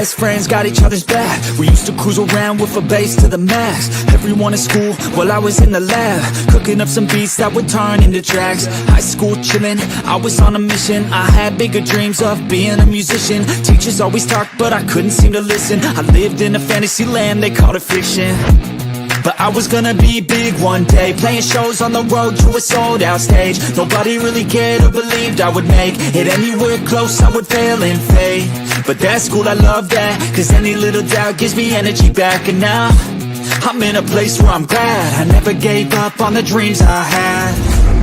best friends, got each other's back. We used to cruise around with a bass to the max. Everyone in school, while I was in the lab, cooking up some beats that would turn into tracks. High school chillin', I was on a mission. I had bigger dreams of being a musician. Teachers always talked, but I couldn't seem to listen. I lived in a fantasy land, they called it fiction. But I was gonna be big one day, playing shows on the road to a sold out stage. Nobody really cared or believed I would make it anywhere close, I would fail and fade. But that's cool, I love that, cause any little doubt gives me energy back. And now, I'm in a place where I'm glad I never gave up on the dreams I had.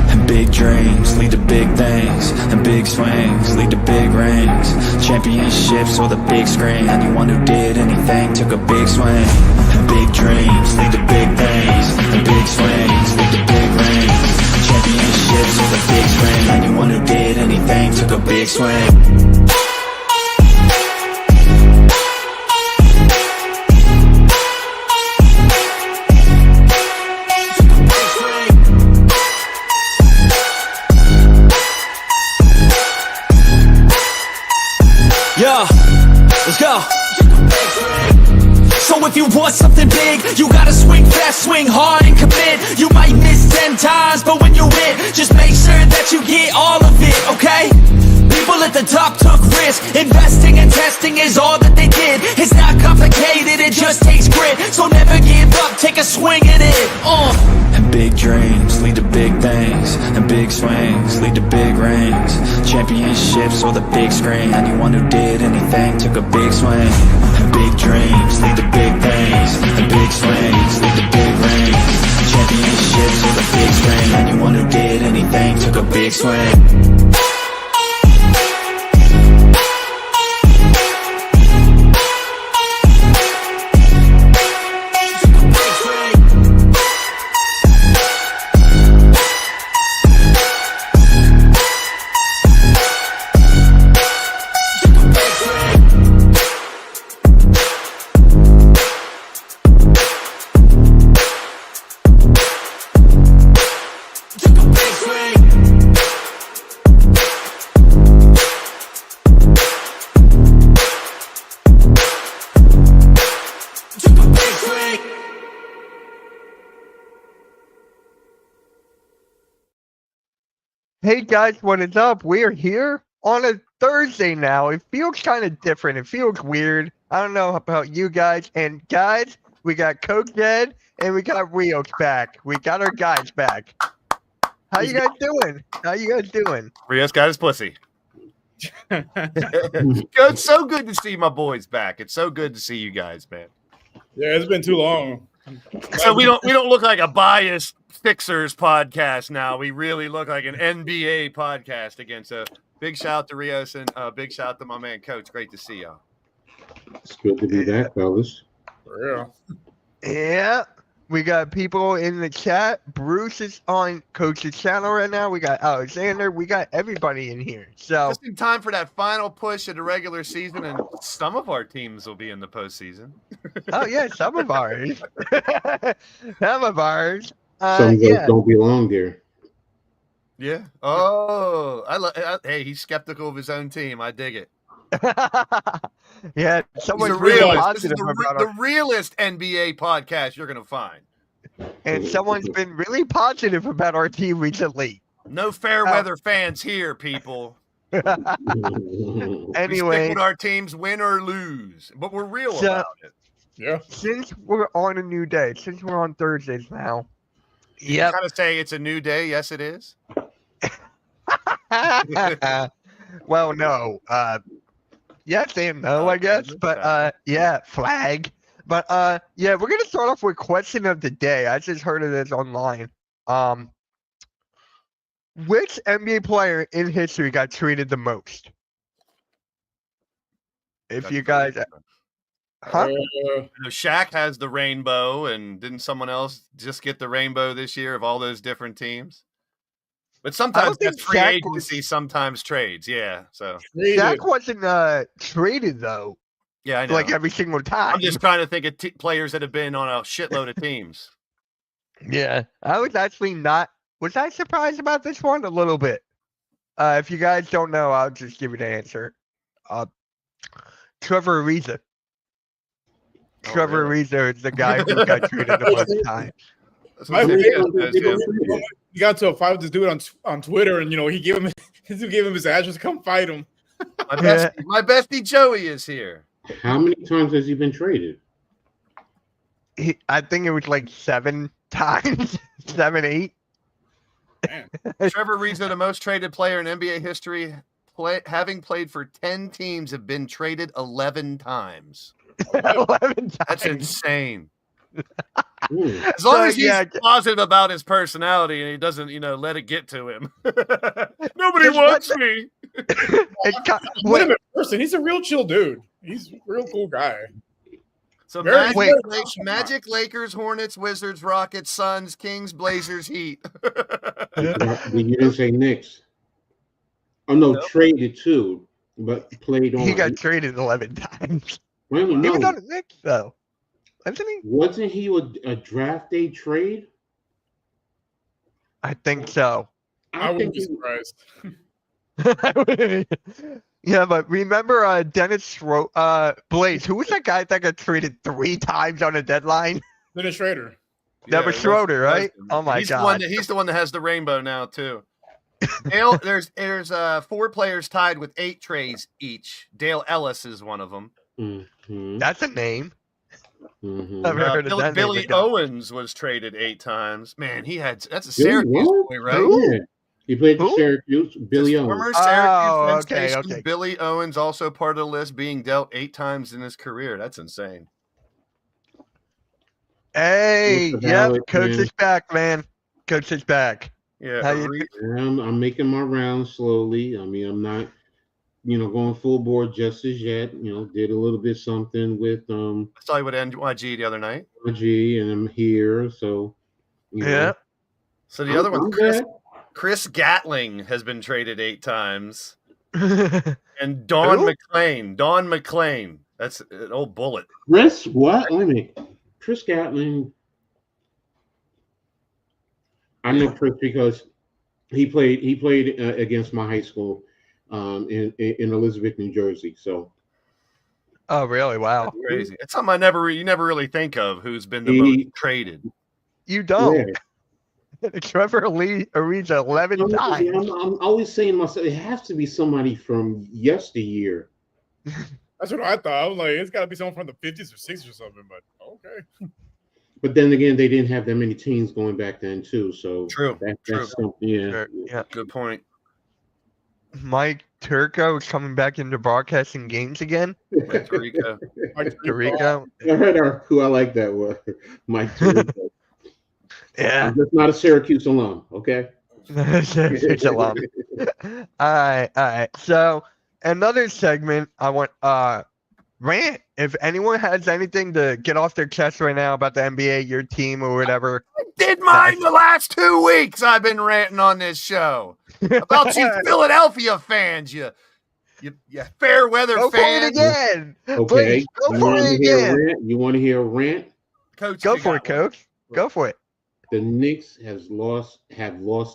And big dreams lead to big things, and big swings lead to big rings. Championships or the big screen, anyone who did anything took a big swing. And big dreams lead to big things, and big swings lead to big rings. Championships or the big screen, anyone who did anything took a big swing. Yeah, let's go. So if you want something big, you gotta swing fast, swing hard and commit. You might miss 10 times, but when you hit, just make sure that you get all of it, okay? People at the top took risks. Investing and testing is all that they did. It's not complicated, it just takes grit. So never give up, take a swing at it. And big dreams lead to big things, and big swings lead to big rings. Championships or the big screen, anyone who did anything took a big swing. And big dreams lead to big things, and big swings lead to big rings. Championships or the big screen, anyone who did anything took a big swing. Hey guys, what is up? We're here on a Thursday now. It feels kind of different. It feels weird. I don't know about you guys. And guys, we got Coke Dead and we got Rios back. We got our guys back. How you guys doing? How you guys doing? Rios got his pussy. It's so good to see my boys back. It's so good to see you guys, man. Yeah, it's been too long. So we don't look like a biased Sixers podcast now. We really look like an NBA podcast again. So big shout out to Rios and big shout out to my man Coach. Great to see y'all. It's good to be back, fellas. For real. Yeah, we got people in the chat. Bruce is on Coach's channel right now. We got Alexander. We got everybody in here. So just in time for that final push of the regular season, and some of our teams will be in the postseason. oh yeah, some of ours. Some of ours. Some of us don't belong there. Yeah. Oh, hey, he's skeptical of his own team. I dig it. Yeah, someone's really really positive positive about the realest NBA podcast you're gonna find. And someone's been really positive about our team recently. No fair weather fans here, people. Anyway, we stick with our teams, win or lose, but we're real about it. Yeah. Since we're on a new day, since we're on Thursdays now. You kind of say it's a new day. Yes, it is. Well, no. Yes and no, I guess. But yeah, flag. But yeah, we're gonna start off with question of the day. I just heard of this online. Which NBA player in history got treated the most? If you guys, huh? Shaq has the rainbow, and didn't someone else just get the rainbow this year of all those different teams? But sometimes that's free agency, sometimes trades. Yeah, so Shaq wasn't traded though. Yeah, I know. Like every single time. I'm just trying to think of players that have been on a shitload of teams. Yeah, I was actually not. Was I surprised about this one? A little bit. If you guys don't know, I'll just give you the answer. Trevor Ariza. Trevor really? Ariza is the guy who got traded the most times. That's My what favorite- Zuniga says, yeah. He got to a fight with this dude on Twitter, and he gave him his address to come fight him. My bestie Joey is here. How many times has he been traded? I think it was like 7 times, 7, 8. Man. Trevor Ariza, the most traded player in NBA history, having played for 10 teams, have been traded 11 times. 11 times. That's insane. Hmm. As long So, as he's yeah. positive about his personality and he doesn't, let it get to him. Nobody Just wants let me. Wait, Him in person, he's a real chill dude. He's a real cool guy. So Very- Magic, Lakers, Hornets, Wizards, Rockets, Suns, Kings, Blazers, Heat. You didn't say Knicks. Oh no, Nope. traded too, but played on. he got traded 11 times. Wait a minute, He was no. on the Knicks, though. Wasn't he? Wasn't he a draft day trade? I think so. I wouldn't think be surprised. Yeah, but remember Dennis Blaze, who was that guy that got traded 3 times on a deadline? Dennis Schrader. That was Schroeder, right? Oh my he's God. He's the one that has the rainbow now too. Dale, there's 4 players tied with 8 trades each. Dale Ellis is one of them. Mhm, That's a name. mhm. I've heard of that name Billy before. Owens was traded 8 times. Man, that's a Billy Syracuse what? boy, right? Who? Yeah. He played for Who? Syracuse. Billy This Owens. former Syracuse Oh, sensation, okay. Billy Owens also part of the list, being dealt 8 times in his career. That's insane. Hey, Mr. yep, Ballard, coach man. is back, man. Coach is back. Yeah, How you I'm making my rounds slowly. I mean, I'm not, going full board just as yet. Did a little bit something with I saw you with NYG the other night. G, and I'm here. So, Yeah. So the other one, I'm good. Chris Gatling, has been traded 8 times, and Don Who? McClain. That's an old bullet. Chris, what? Wait a minute. Chris Gatling. I know Chris because he played against my high school in Elizabeth, New Jersey. So Oh, really? Wow. Crazy. It's something you never really think of. Who's been the He- most traded? You don't. yeah. Trevor Ariza 11 times. I'm always saying to myself, it has to be somebody from yesteryear. That's what I thought. I was like, it's got to be someone from the 50s or 60s or something. But okay. But then again, they didn't have that many teams going back then too. So True. that's something. Yeah. Sure, yeah. Good point. Mike Turco is coming back into broadcasting games again. Puerto Rico. Like, Tarico. I heard who I like that was Mike Tirico. Yeah. I'm just not a Syracuse alum. Okay. It's a lot. All right. So another segment I want rant. If anyone has anything to get off their chest right now about the NBA, your team or whatever. Did mine the last 2 weeks. I've been ranting on this show about you Philadelphia fans, you fair weather Go for it fans. again. Okay. Please, go for it again. You want to hear a rant? Coach, Go you for it, got one. coach. Go for it. The Knicks have lost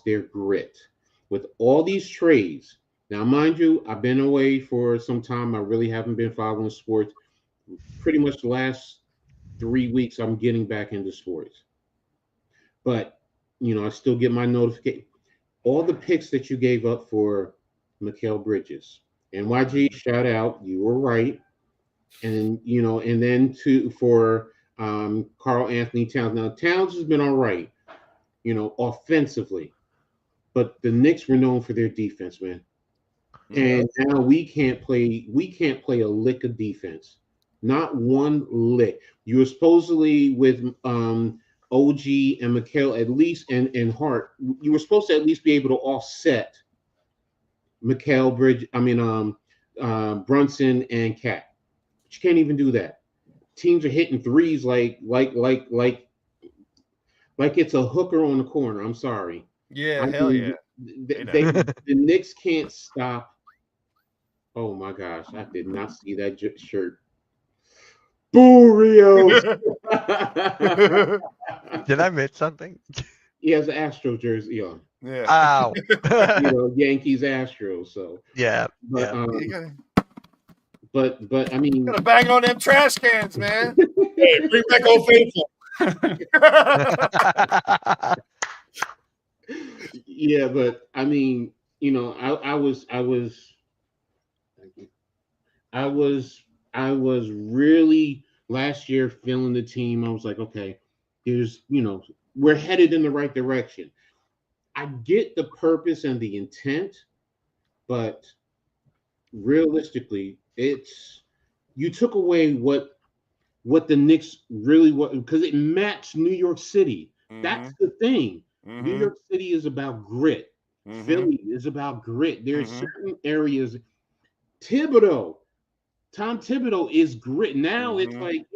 their grit with all these trades. Now, mind you, I've been away for some time. I really haven't been following sports. Pretty much the last 3 weeks, I'm getting back into sports. But, I still get my notification. All the picks that you gave up for Mikal Bridges. NYG, shout out. You were right. And, and then for Karl Anthony Towns. Now, Towns has been all right, offensively. But the Knicks were known for their defense, man. And now we can't play a lick of defense. Not one lick. You were supposedly with OG and Mikal at least and Hart, you were supposed to at least be able to offset Mikal Brunson and Cat. But you can't even do that. Teams are hitting threes like it's a hooker on the corner. I'm sorry. Yeah, hell yeah. The Knicks can't stop. Oh my gosh, I did not see that shirt. Boo, Rio. Did I miss something? He has an Astro jersey on. Yeah. Ow. Yankees Astros. So Yeah. but but I mean, Gotta bang on them trash cans, man. Hey, bring back Old Faithful. yeah, but I mean, I was really last year feeling the team. I was like, okay, we're headed in the right direction. I get the purpose and the intent, but realistically, you took away what the Knicks really was because it matched New York City. That's the thing. New York City is about grit. Philly is about grit. There's certain areas. Thibodeau, Tom Thibodeau is grit. Now it's like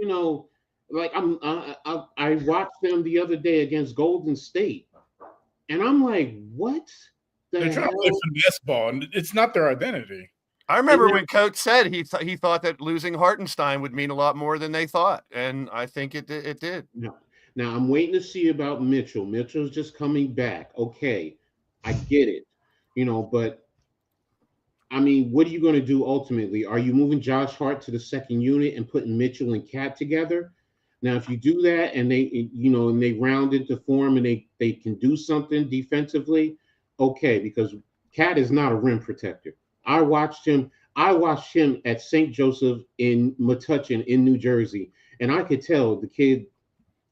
like I watched them the other day against Golden State, and I'm like, what the They're trying to play hell? finesse ball, and it's not their identity. I remember when Coach said he thought that losing Hartenstein would mean a lot more than they thought, and I think it did. No. Now I'm waiting to see about Mitchell. Mitchell's just coming back. Okay, I get it, but I mean, what are you going to do ultimately? Are you moving Josh Hart to the second unit and putting Mitchell and Cat together? Now, if you do that and they round into form and they can do something defensively, okay, because Cat is not a rim protector. I watched him at St. Joseph in Metuchen in New Jersey, and I could tell the kid,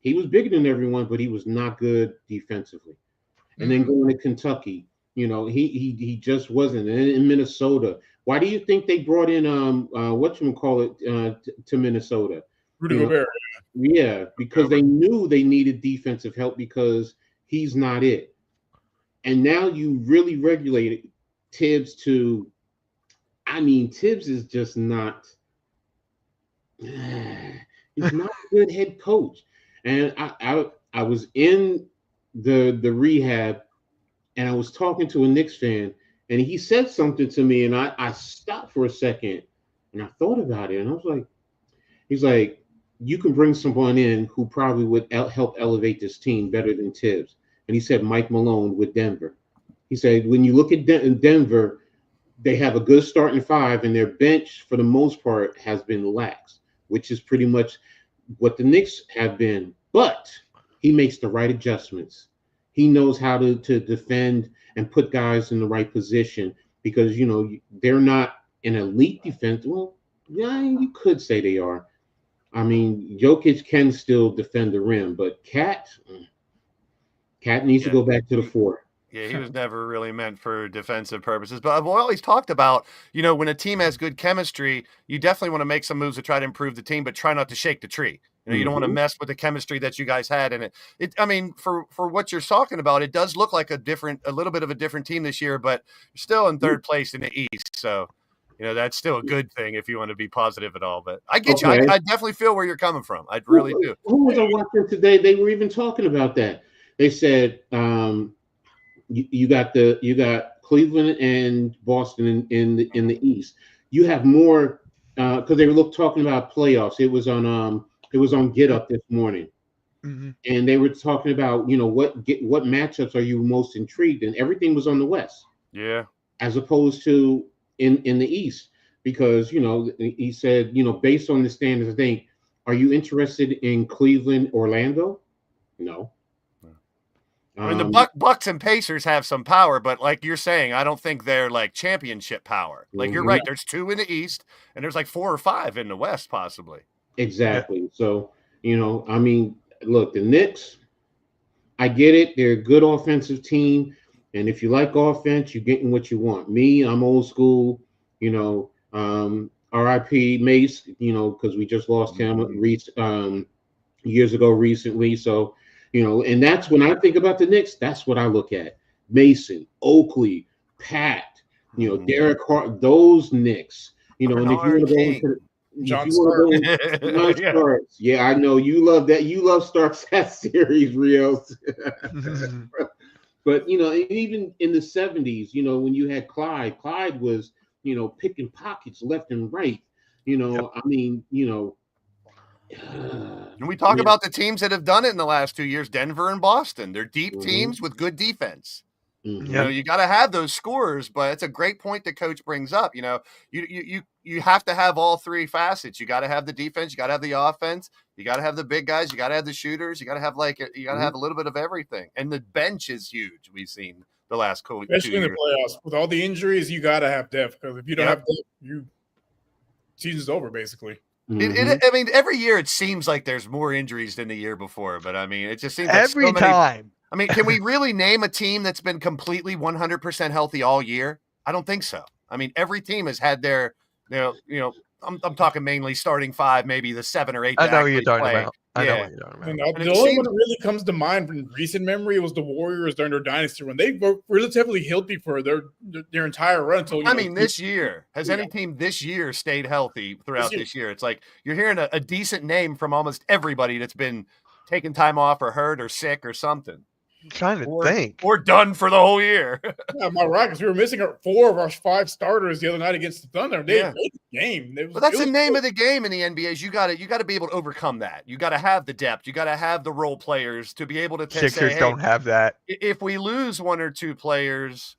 he was bigger than everyone, but he was not good defensively. And then going to Kentucky, he just wasn't. And in Minnesota, why do you think they brought in to Minnesota? Rudy Gobert. Yeah, because they knew they needed defensive help because he's not it. And now you really regulated Tibbs to. I mean, Tibbs is just not. He's not a good head coach. And I was in the rehab, and I was talking to a Knicks fan, and he said something to me, and I stopped for a second, and I thought about it, and I was like, he's like, you can bring someone in who probably would help elevate this team better than Tibbs. And he said Mike Malone with Denver. He said when you look at Denver, they have a good starting five, and their bench, for the most part, has been lax, which is pretty much what the Knicks have been. But he makes the right adjustments. He knows how to defend and put guys in the right position because, they're not an elite defense. Well, yeah, you could say they are. I mean, Jokic can still defend the rim, but Cat needs to go back to the four. Yeah, he was never really meant for defensive purposes. But I've always talked about, when a team has good chemistry, you definitely want to make some moves to try to improve the team, but try not to shake the tree. You don't want to mess with the chemistry that you guys had. And I mean, for what you're talking about, it does look like a little bit of a different team this year, but you're still in third place in the East. So, that's still a good thing if you want to be positive at all. But I get you. I definitely feel where you're coming from. I really do. Who was I watching today? They were even talking about that. They said you got Cleveland and Boston in the East. You have more because they were talking about playoffs. It was on Get Up this morning, and they were talking about what matchups are you most intrigued in. Everything was on the West, as opposed to in the East, because he said based on the standards, I think, are you interested in Cleveland, Orlando? No. I mean, the Bucks and Pacers have some power, but like you're saying, I don't think they're like championship power. Like you're right. There's 2 in the East, and there's like 4 or 5 in the West, possibly. Exactly. Yeah. So, I mean, look, the Knicks, I get it. They're a good offensive team. And if you like offense, you're getting what you want. Me, I'm old school, RIP Mace, because we just lost him years ago recently. So, and that's when I think about the Knicks, that's what I look at. Mason, Oakley, Pat, Derek Hart, those Knicks, and if you want to go into John Starks. Yeah, I know you love that. You love Starks that series, Rios. But even in the 70s, when you had Clyde was, picking pockets left and right. I mean, and we talk about the teams that have done it in the last 2 years, Denver and Boston. They're deep teams with good defense. Mhm. You know, you got to have those scorers, but it's a great point that coach brings up. You know, you have to have all three facets. You got to have the defense, you got to have the offense, you got to have the big guys, you got to have the shooters, you got to have you got to have a little bit of everything. And the bench is huge. We've seen the last 2 Especially in the years. playoffs. With all the injuries, you got to have depth, because if you don't Yep. have depth, season's over basically. Mhm. I mean, every year it seems like there's more injuries than the year before, but I mean, it just seems like Every so many. time. I mean, can we really name a team that's been completely 100% healthy all year? I don't think so. I mean, every team has had their, I'm talking mainly starting five, maybe the 7 or 8. I that know what you're actually talking play. about. I know Yeah. what you're talking about. And And the it only seems- one that really comes to mind from recent memory was the Warriors during their dynasty run. They were relatively healthy for their entire run until I mean, this year, has any team this year stayed healthy throughout this year? It's like you're hearing a decent name from almost everybody that's been taking time off or hurt or sick or something. I'm trying to think. Or done for the whole year. Yeah, my Rockets. We were missing 4 of our 5 starters the other night against the Thunder. They Yeah. played the game. But that's the name of the game in the NBA. Is you got to be able to overcome that. You got to have the depth. You got to have the role players to be able to say, Sixers hey, don't have that. if we lose 1 or 2 players,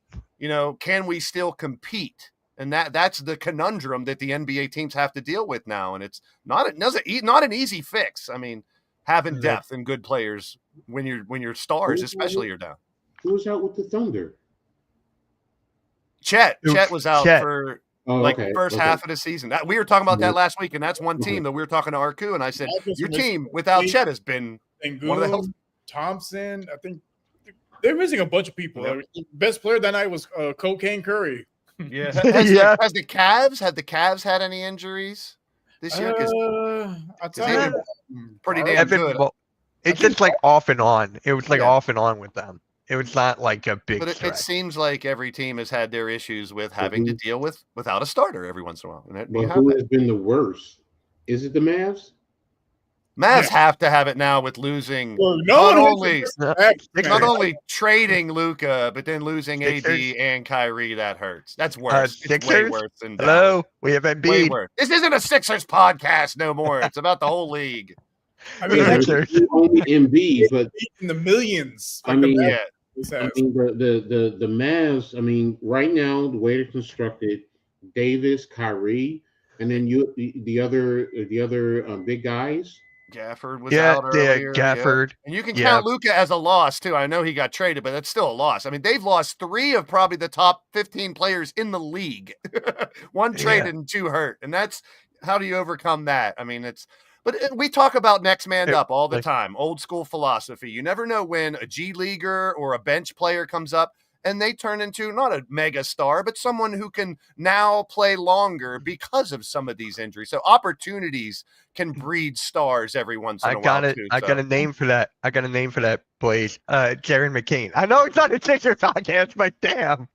can we still compete? And that's the conundrum that the NBA teams have to deal with now. And it's not an easy fix. I mean, having depth and good players when you're stars, especially, are down. Who was out with the Thunder? Chet was out for first Okay. half of the season. We were talking about that last week, and that's one team that we were talking to Arku, and I said, your team without Chet has been one of the health. Thompson. I think they're missing a bunch of people. Yep. The best player that night was Cocaine Curry. Yeah. Yeah. Have the Cavs had any injuries this year? I'll tell you, Pretty damn good. It's just like off and on. It was like Yeah. off and on with them. It was not like a big But it stretch. seems like every team has had their issues with having to deal without a starter every once in a while. And But who has been the worst? Is it the Mavs? Mavs have to have it now with losing not only trading Luka, but then losing Sixers. AD and Kyrie. That hurts. That's worse. It's way Sixers? worse than Hello, we have Way Embiid. worse. This isn't a Sixers podcast no more. It's about the whole league. I mean, Yeah. that's Sixers. Only Embiid, but in the millions. I mean, Yeah. I mean the Mavs. I mean, right now the way they're constructed, Davis, Kyrie, and then the other big guys. Gafford was out earlier. Gafford. And you can Yeah. count Luka as a loss, too. I know he got traded, but that's still a loss. I mean, they've lost 3 of probably the top 15 players in the league. 1 traded and 2 hurt. And that's how do you overcome that? I mean, but we talk about next man up all the time. Old school philosophy. You never know when a G leaguer or a bench player comes up and they turn into not a mega star, but someone who can now play longer because of some of these injuries. So opportunities can breed stars every once in a while. I got a name for that. I got a name for that, please. Jaron McCain. I know it's not a Sixers podcast, but damn.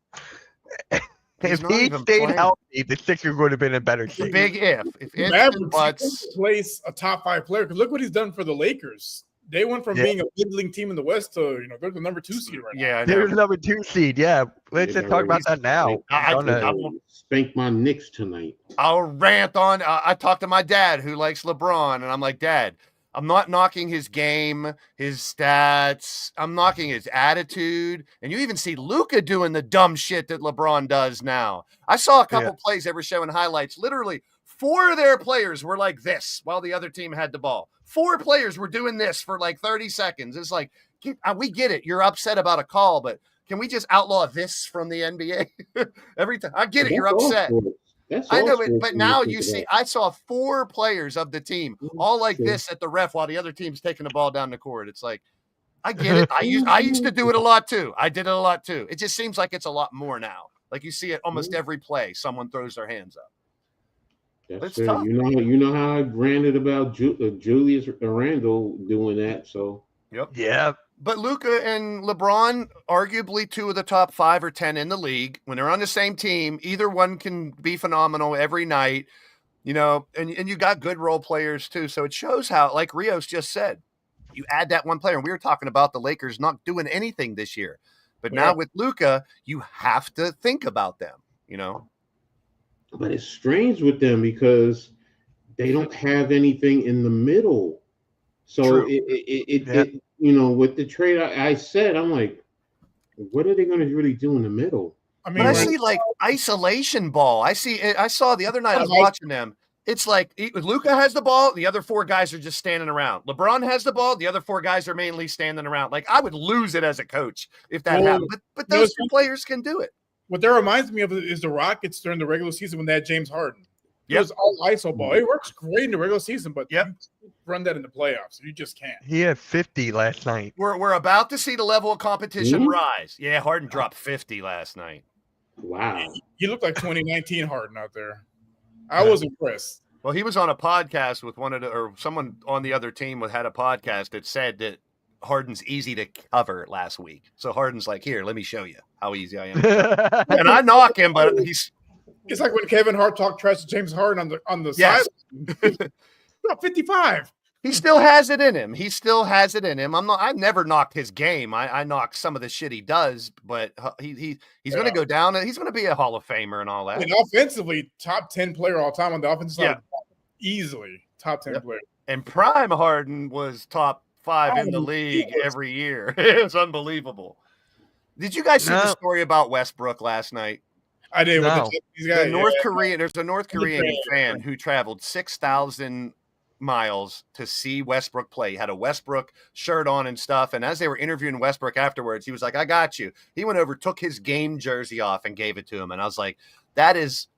If he stayed healthy, the Sixers would have been a better team. Big if. If it's Mavericks butts. place a top 5 player, because look what he's done for the Lakers. They went from being a middling team in the West to they're the number 2 seed right now. Yeah, They're the number 2 seed. Yeah, let's just talk about that now. I Spank my Knicks tonight. I'll rant on. I talked to my dad who likes LeBron, and I'm like, Dad, I'm not knocking his game, his stats. I'm knocking his attitude. And you even see Luka doing the dumb shit that LeBron does now. I saw a couple plays they were showing highlights. Literally, 4 of their players were like this while the other team had the ball. 4 players were doing this for like 30 seconds. It's like, we get it. You're upset about a call, but can we just outlaw this from the NBA? Every time. I get it. You're upset. I know it, but now you see, I saw 4 players of the team all like this at the ref while the other team's taking the ball down the court. It's like, I get it. I used to do it a lot too. I did it a lot too. It just seems like it's a lot more now. Like you see it almost every play. Someone throws their hands up. That's fair. You know how I ranted about Julius Randle doing that. So yeah. But Luka and LeBron, arguably 2 of the top 5 or 10 in the league. When they're on the same team, either one can be phenomenal every night, and you got good role players too. So it shows how, like Rios just said, you add that one player. And we were talking about the Lakers not doing anything this year. But now with Luka, you have to think about them, But it's strange with them because they don't have anything in the middle. So it with the trade I said, I'm like, what are they going to really do in the middle? I mean, But I right, see like isolation ball. I saw the other night I was watching them. It's like Luka has the ball, the other four guys are just standing around. LeBron has the ball, the other four guys are mainly standing around. Like I would lose it as a coach if that Well, happened. But those two players can do it. what that reminds me of is the Rockets during the regular season when they had James Harden. It Yep. was all ISO ball. It works great in the regular season, but Yep. you run that in the playoffs. You just can't. He had 50 last night. We're about to see the level of competition Mhm. rise. Yeah, Harden dropped 50 last night. Wow. You look like 2019 Harden out there. I was impressed. Well, he was on a podcast with someone on the other team had a podcast that said that Harden's easy to cover last week. So Harden's like, here, let me show you how easy I am. And I knock him, but he's It's like when Kevin Hart talked trash to James Harden on the Yes. side. 55. he still has it in him. He still has it in him. I've never knocked his game. I knock some of the shit he does, but he's going to go down. He's going to be a Hall of Famer and all that. And offensively, top 10 player all time on the offensive side. Easily top 10 player. And prime Harden was top 5 in the league every year. It was unbelievable. Did you guys see the story about Westbrook last night? I did. No. These guys, There's a North Korean fan who traveled 6,000 miles to see Westbrook play. He had a Westbrook shirt on and stuff. And as they were interviewing Westbrook afterwards, he was like, I got you. He went over, took his game jersey off and gave it to him. And I was like, that is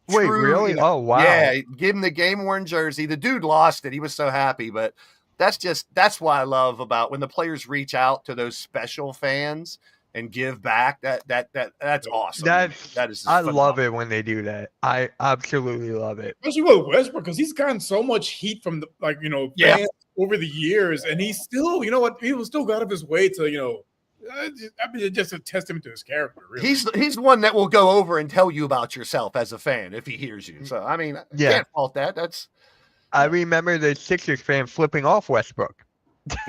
Wait, true, really? you know? Oh, wow. Yeah, give him the game worn jersey. The dude lost it. He was so happy, but that's why I love about when the players reach out to those special fans and give back. That's awesome. That is I love it when they do that. I absolutely love it. Especially with Westbrook, because he's gotten so much heat from the fans over the years, and he's still, he was still got out of his way to, just a testament to his character. Really. He's one that will go over and tell you about yourself as a fan if he hears you. So I mean, can't fault that. I remember the Sixers fan flipping off Westbrook.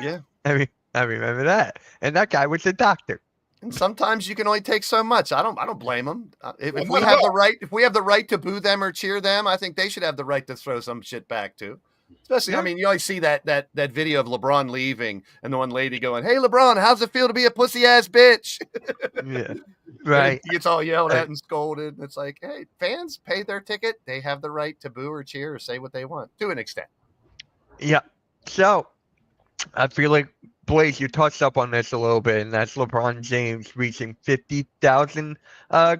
Yeah. I remember that, and that guy was a doctor. And sometimes you can only take so much. I don't blame them. If Well, we not have at the all. right, if we have the right to boo them or cheer them, I think they should have the right to throw some shit back too. Especially, I mean, you always see that video of LeBron leaving and the one lady going, "Hey, LeBron, how's it feel to be a pussy ass bitch?" Yeah, right. He gets all yelled at and scolded. It's like, hey, fans pay their ticket. They have the right to boo or cheer or say what they want to an extent. Yeah. So I feel like, Blaze, you touched up on this a little bit, and that's LeBron James reaching 50,000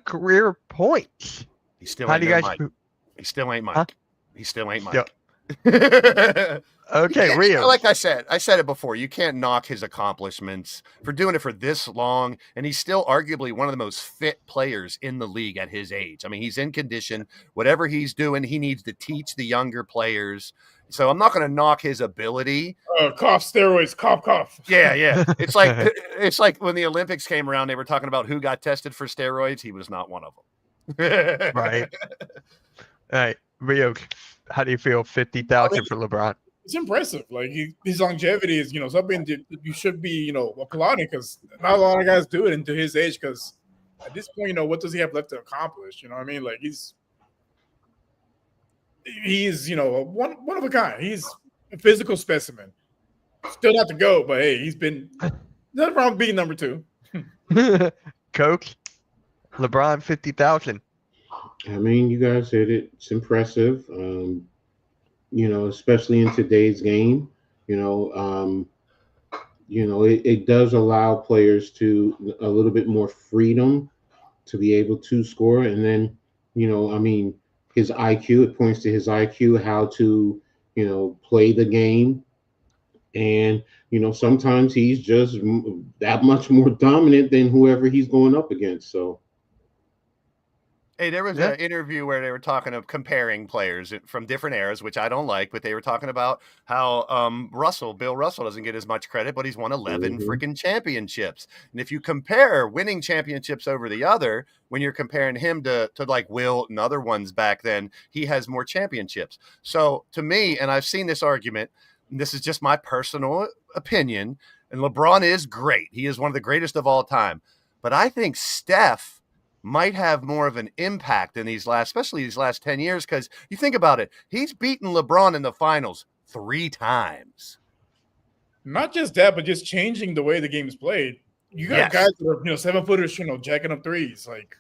career points. He still How ain't do you no guys? Mike. He still ain't Mike. Huh? He still ain't Mike. Still- Okay, Rio. Like I said it before. You can't knock his accomplishments for doing it for this long, and he's still arguably one of the most fit players in the league at his age. I mean, he's in condition. Whatever he's doing, he needs to teach the younger players. So I'm not going to knock his ability. Cough steroids, cough. Yeah. It's like when the Olympics came around, they were talking about who got tested for steroids. He was not one of them. Right. All right, Rio. How do you feel? 50,000 for LeBron. It's impressive. Like his longevity is, something that you should be, applauding, because not a lot of guys do it into his age. Because at this point, what does he have left to accomplish? You know what I mean? Like he's one of a kind. He's a physical specimen. Still not to go, but hey, he's been nothing wrong with being number 2. Coach, LeBron 50,000. I mean, you guys said it. It's impressive. Especially in today's game. It does allow players to a little bit more freedom to be able to score. And then, his IQ, it points to his IQ, how to, play the game. And, sometimes he's just that much more dominant than whoever he's going up against. So. Hey, there was an interview where they were talking of comparing players from different eras, which I don't like, but they were talking about how Bill Russell doesn't get as much credit, but he's won 11 freaking championships. And if you compare winning championships over the other, when you're comparing him to like Wilt and other ones back then, he has more championships. So to me, and I've seen this argument, and this is just my personal opinion, and LeBron is great. He is one of the greatest of all time. But I think Steph might have more of an impact in especially these last 10 years, because you think about it, he's beaten LeBron in the finals 3 times. Not just that, but just changing the way the game is played. you got Yes. guys that are 7-footers, jacking up threes. Like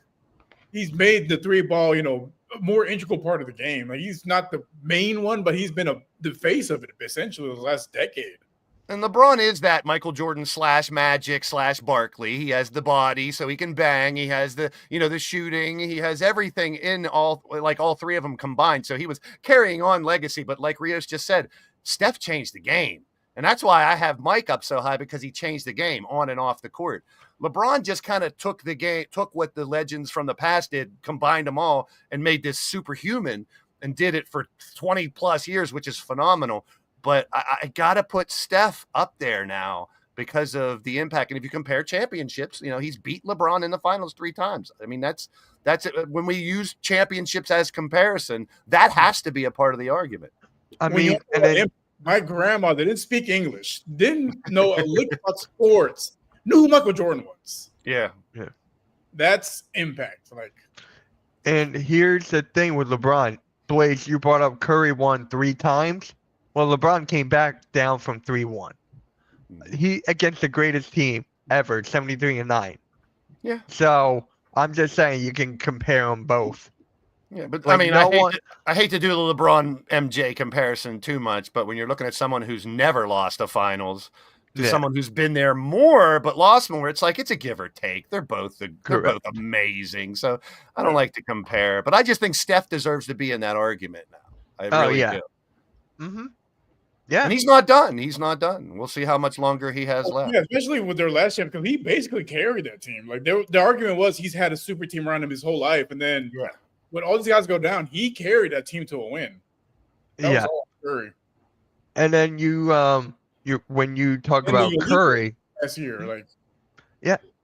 he's made the three ball, a more integral part of the game. Like he's not the main one, but he's been the face of it essentially the last decade. And LeBron is that Michael Jordan / Magic / Barkley. He has the body, so he can bang. He has the shooting. He has everything in all three of them combined. So he was carrying on legacy. But like Rios just said, Steph changed the game. And that's why I have Mike up so high, because he changed the game on and off the court. LeBron just kind of took what the legends from the past did, combined them all, and made this superhuman, and did it for 20 plus years, which is phenomenal. But I got to put Steph up there now because of the impact. And if you compare championships, he's beat LeBron in the finals 3 times. I mean, that's it. When we use championships as comparison, that has to be a part of the argument. I mean, my grandma didn't speak English, didn't know a lick about sports, knew who Michael Jordan was. Yeah. That's impact. And here's the thing with LeBron. Blaze, you brought up Curry won 3 times. Well, LeBron came back down from 3-1. He against the greatest team ever, 73-9. Yeah. So I'm just saying you can compare them both. Yeah, but Like, I mean, no I hate to do the LeBron MJ comparison too much, but when you're looking at someone who's never lost a finals to someone who's been there more but lost more, it's like it's a give or take. They're both amazing. So I don't like to compare, but I just think Steph deserves to be in that argument now. I really do. Mm-hmm. Yeah. And he's not done. We'll see how much longer he has left. Yeah, especially with their last champ, because he basically carried that team. Like the argument was he's had a super team around him his whole life, and then when all these guys go down, he carried that team to a win. That was all Curry. And then when you talk about Curry last year,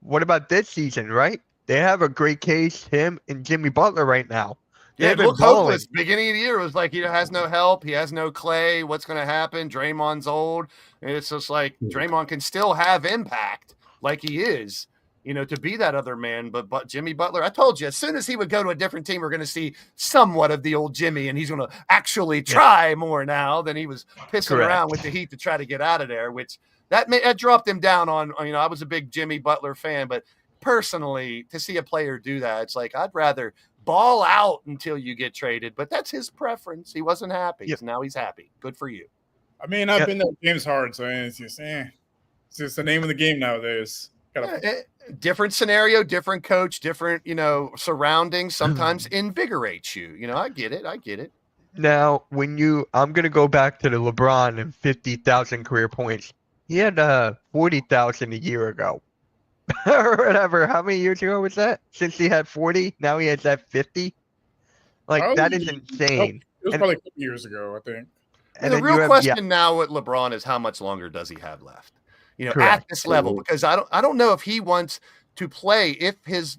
what about this season, right? They have a great case, him and Jimmy Butler right now. Yeah, it looked hopeless. Beginning of the year, it was like he has no help. He has no Clay. What's going to happen? Draymond's old. And it's just like Draymond can still have impact like he is, to be that other man. But Jimmy Butler, I told you, as soon as he would go to a different team, we're going to see somewhat of the old Jimmy, and he's going to actually try more now than he was pissing around with the Heat to try to get out of there, which that dropped him down on, I was a big Jimmy Butler fan, but personally, to see a player do that, it's like I'd rather ball out until you get traded, but that's his preference. He wasn't happy. So now he's happy. Good for you. I mean, I've been there with James Harden, so it's just the name of the game nowadays. Different scenario, different coach, different, surroundings sometimes invigorates you. I get it. Now, I'm going to go back to the LeBron and 50,000 career points. He had 40,000 a year ago. Or whatever. How many years ago was that? Since he had 40, now he has that 50. That is insane. It was probably a couple years ago, I think. And the real question now with LeBron is how much longer does he have left? At this level, because I don't know if he wants to play. If his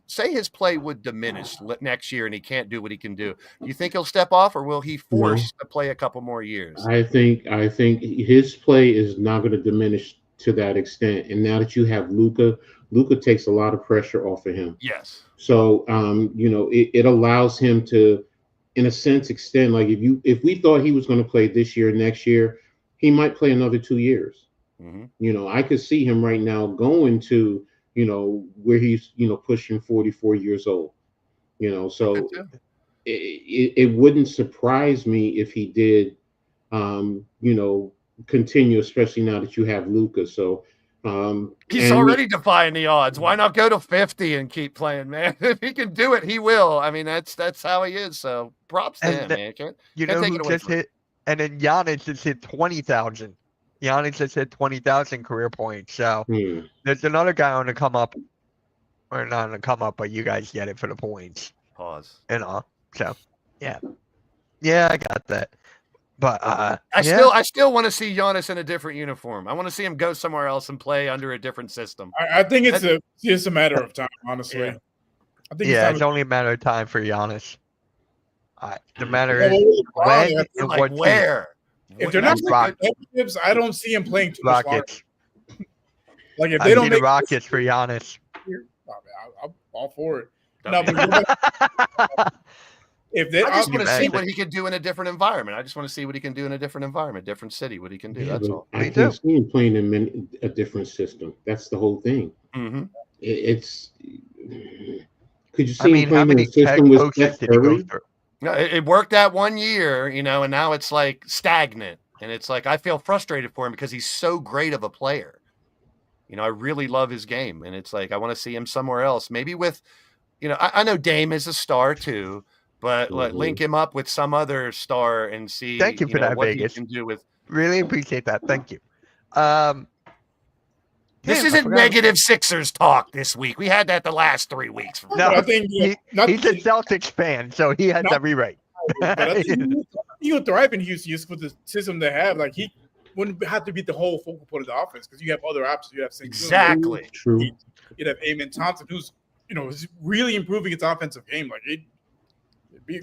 play would diminish next year and he can't do what he can do, do you think he'll step off, or will he force to play a couple more years? I think his play is not going to diminish to that extent. And now that you have Luka takes a lot of pressure off of him. Yes. So, it allows him to, in a sense, extend. Like if we thought he was going to play this year, next year, he might play another 2 years. Mm-hmm. I could see him right now going to, where he's, pushing 44 years old. So it wouldn't surprise me if he did, continue, especially now that you have Luka. So. He's already defying the odds. Why not go to 50 and keep playing, man? If he can do it, he will. I mean, that's how he is. So props to him, man. Can't take who just hit? And then Giannis just hit 20,000. Giannis just hit 20,000 career points. So there's another guy on the come up, or not on the come up, but you guys get it for the points. Pause. So yeah, I got that. But I still want to see Giannis in a different uniform. I want to see him go somewhere else and play under a different system. I think it's just a matter of time, honestly. Yeah. I think it's only a matter of time for Giannis. The matter is when and what where. If they're not championships, I don't see him playing too much Rockets. Like if they don't make Rockets for Giannis, I'm all for it. No, but I just want to see what he can do in a different environment. I just want to see what he can do in a different environment, different city, what he can do. That's all. I can see him playing in a different system. That's the whole thing. Mm-hmm. It's could you I see mean, him how playing in many a system head with coaches Steph did he go Curry? through? No, it worked that 1 year, and now it's like stagnant. And it's like I feel frustrated for him because he's so great of a player. I really love his game. And it's like I want to see him somewhere else. Maybe with, I know Dame is a star too, but link him up with some other star and Thank see, you for that, what he Vegas. can do with. Really appreciate that. Thank you. This Damn, I isn't forgot. negative Sixers talk this week. We had that the last 3 weeks. No, I think he's a Celtics fan, so he has every right. but I think he would thrive in Houston just with the system they have. Like he wouldn't have to be the whole focal point of the offense because you have other options. You have Sengun, Exactly. True. you'd have Amen Thompson, who's is really improving his offensive game. Like it'd be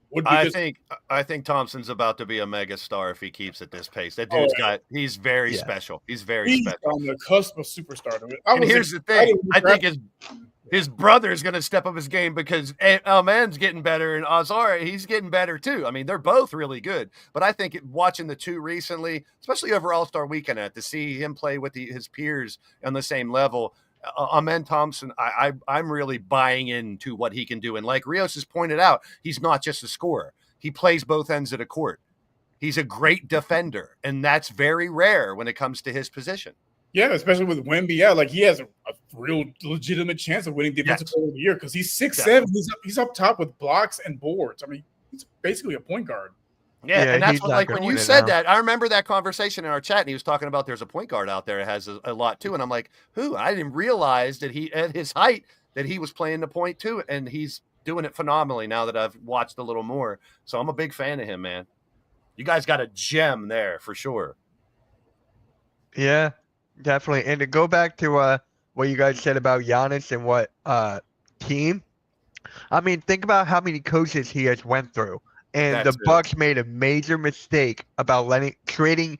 would be I think Thompson's about to be a mega star if he keeps at this pace. That dude's he's very special. He's very special. On the cusp of superstar. And here's the thing. I think his brother is going to step up his game because Man's getting better and Azar, he's getting better too. I mean, they're both really good. But I think watching the two recently, especially over All-Star Weekend, to see him play with his peers on the same level, Amen Thompson, I'm really buying into what he can do. And like Rios has pointed out, he's not just a scorer. He plays both ends of the court. He's a great defender, and that's very rare when it comes to his position. Yeah, especially with Wemby. Yeah, like he has a real legitimate chance of winning Defensive Player of the Year because he's 6'7". He's up top with blocks and boards. I mean, he's basically a point guard. Yeah, and that's what, like when you said that, I remember that conversation in our chat, and he was talking about there's a point guard out there that has a lot too, and I'm like, who? I didn't realize that he, at his height, that he was playing the point too, and he's doing it phenomenally now that I've watched a little more. So I'm a big fan of him, man. You guys got a gem there for sure. Yeah, definitely. And to go back to what you guys said about Giannis and what team, I mean, think about how many coaches he has went through. And the Bucks made a major mistake about trading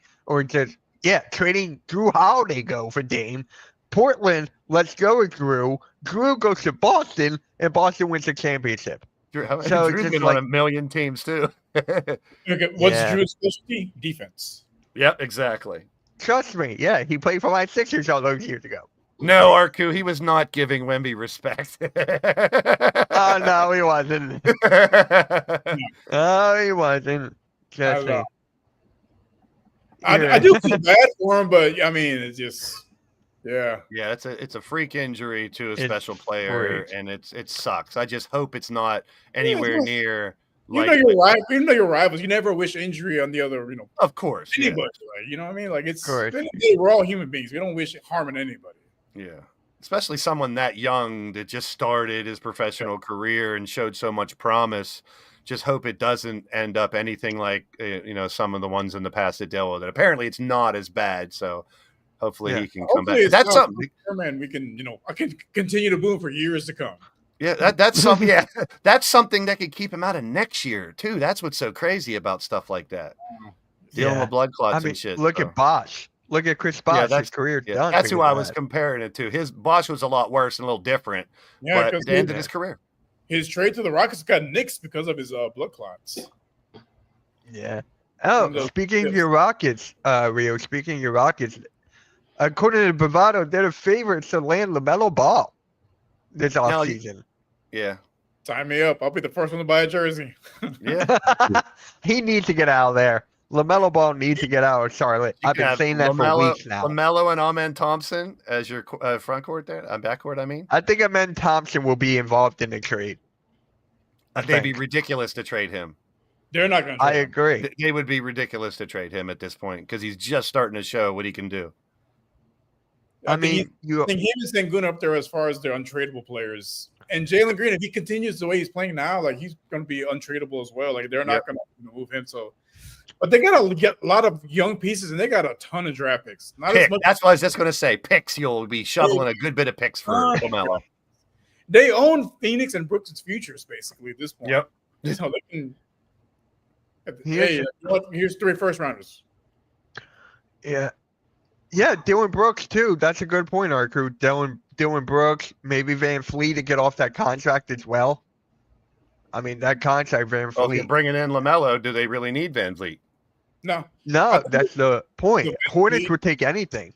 Drew Holiday go for Dame. Portland lets go of Krew. Krew goes to Boston, and Boston wins the championship. So Drew's been on a million teams too. What's Drew's specialty? Defense. Yep, exactly. Trust me. Yeah, he played for my Sixers all those years ago. No, Arku, he was not giving Wemby respect. Oh, no, he wasn't. Oh, he wasn't. I do feel bad for him, but I mean, it's just, yeah. Yeah, it's a freak injury to a special player, and it sucks. I just hope it's not anywhere near. You know your rivals. You never wish injury on the other. Of course, anybody. Like, you know what I mean? Like we're all human beings. We don't wish harm on anybody. Yeah, especially someone that young that just started his professional career and showed so much promise. Just hope it doesn't end up anything like some of the ones in the past that dealt with it. Apparently, it's not as bad. So hopefully he can come back. That's something. Man, we can I can continue to boom for years to come. Yeah, that's something. Yeah, that's something that could keep him out of next year too. That's what's so crazy about stuff like that. Dealing with blood clots and shit. Look at Bosch. Look at Chris Bosch. His career done. That's who I was comparing it to. His Bosch was a lot worse and a little different. Yeah, but at the end of his career, his trade to the Rockets got nixed because of his blood clots. Yeah. Oh, speaking of your Rockets, Rio. Speaking of your Rockets, according to Bravado, they're the favorites to land LaMelo Ball this offseason. Yeah. Sign me up. I'll be the first one to buy a jersey. Yeah. He needs to get out of there. LaMelo Ball needs to get out of Charlotte. I've been saying that for weeks now. LaMelo and Amen Thompson as your front court there? Backcourt, I mean? I think Amen Thompson will be involved in the trade. They'd be ridiculous to trade him. They're not going to. I agree. They would be ridiculous to trade him at this point because he's just starting to show what he can do. I think him and Sengun up there as far as their untradeable players. And Jalen Green, if he continues the way he's playing now, like he's going to be untradeable as well. Like they're not going to move him. So, but they got a lot of young pieces, and they got a ton of draft picks. That's what I was just going to say. Picks, you'll be shoveling a good bit of picks for LaMelo. They own Phoenix and Brooklyn's futures basically at this point. Yep. So they can. Here's 3 first rounders. Yeah. Yeah, Dylan Brooks too. That's a good point, our crew. Dylan Brooks, maybe Van Fleet to get off that contract as well. I mean, that contract, Van Fleet. Well, if you're bringing in LaMelo, do they really need Van Fleet? No, that's the point. Hornets would take anything.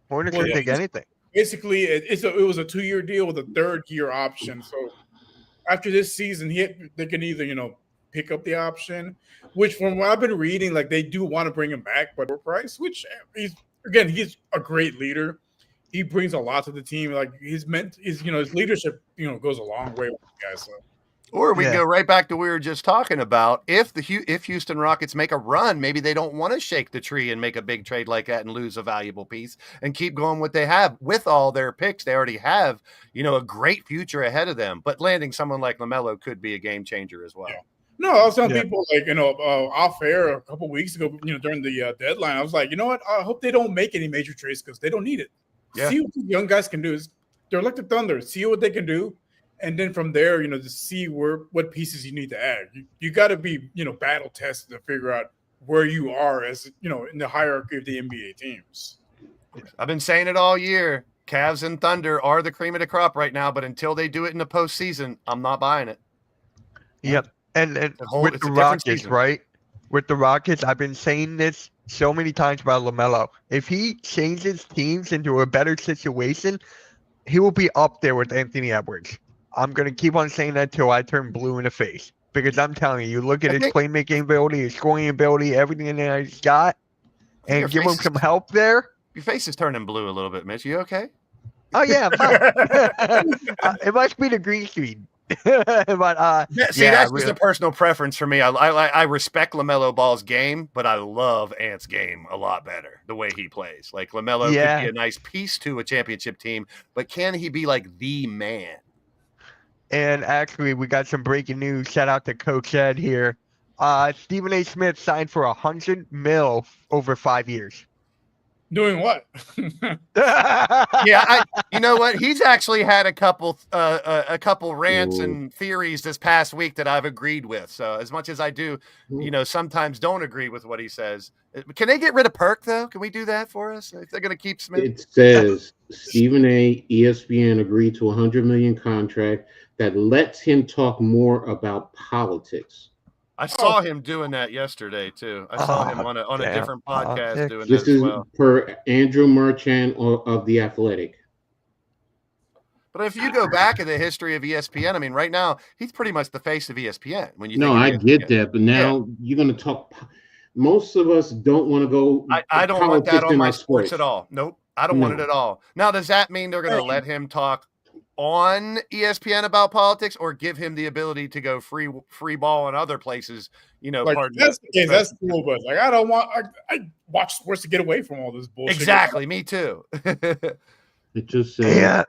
Hornets would take anything. basically it was a 2-year deal with a 3rd-year option. So after this season, they can either pick up the option, which from what I've been reading, like they do want to bring him back, but for price, which he's a great leader. He brings a lot to the team. Like his leadership, goes a long way with you guys. So. Or we can go right back to what we were just talking about. If Houston Rockets make a run, maybe they don't want to shake the tree and make a big trade like that and lose a valuable piece and keep going what they have with all their picks. They already have, a great future ahead of them. But landing someone like LaMelo could be a game changer as well. Yeah. No, I was telling people off air a couple weeks ago, during the deadline, I was like, you know what? I hope they don't make any major trades because they don't need it. Yeah. See what the young guys can do. They're like the Thunder. See what they can do. And then from there, to see what pieces you need to add. You got to be, battle tested to figure out where you are as, in the hierarchy of the NBA teams. I've been saying it all year. Cavs and Thunder are the cream of the crop right now, but until they do it in the postseason, I'm not buying it. Yep. And with the Rockets, right? With the Rockets, I've been saying this so many times about LaMelo. If he changes teams into a better situation, he will be up there with Anthony Edwards. I'm going to keep on saying that till I turn blue in the face. Because I'm telling you, look at his playmaking ability, his scoring ability, everything that he's got, and give him some help there. Your face is turning blue a little bit, Mitch. You okay? Oh, yeah. It must be the green screen. But that's just a personal preference for me. I respect LaMelo Ball's game, but I love Ant's game a lot better. The way he plays, like LaMelo could be a nice piece to a championship team, but can he be like the man? And actually, we got some breaking news. Shout out to Coach Ed here. Stephen A. Smith signed for $100 million over 5 years. Doing what? You know what? He's actually had a couple rants and theories this past week that I've agreed with. So as much as I do, sometimes don't agree with what he says. Can they get rid of Perk though? Can we do that for us? If they're going to keep Smith? It says Stephen A. ESPN agreed to a $100 million contract that lets him talk more about politics. I saw him doing that yesterday too. I saw him on a different podcast doing this that as well. This is per Andrew Marchand of The Athletic. But if you go back in the history of ESPN, I mean, right now he's pretty much the face of ESPN. When you I get that, but now you're going to talk. Most of us don't want to go. I don't want that on my sports at all. Nope, I don't want it at all. Now, does that mean they're going to let him talk on ESPN about politics, or give him the ability to go free ball in other places? That's the case. That's cool, but I don't want. I watch sports to get away from all this bullshit. Exactly, me too. It just says,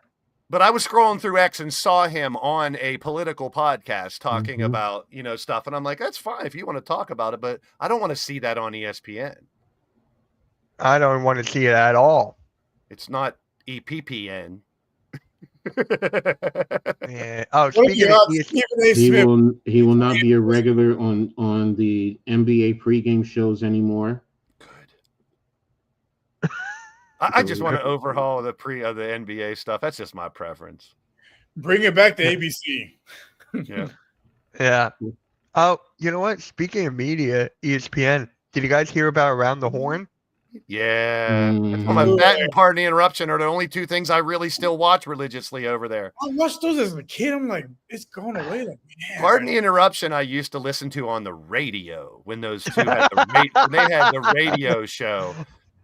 But I was scrolling through X and saw him on a political podcast talking about stuff, and I'm like, that's fine if you want to talk about it, but I don't want to see that on ESPN. I don't want to see it at all. It's not EPPN. Yeah. Oh, speaking of he will not be a regular on the NBA pregame shows anymore. Good. I just want to overhaul the NBA stuff. That's just my preference. Bring it back to ABC. Yeah. Yeah. Oh, you know what? Speaking of media, ESPN. Did you guys hear about Around the Horn? Yeah. That and Pardon the Interruption are the only two things I really still watch religiously over there. I watched those as a kid. I'm like, it's going away. Pardon the Interruption I used to listen to on the radio when those two had they had the radio show.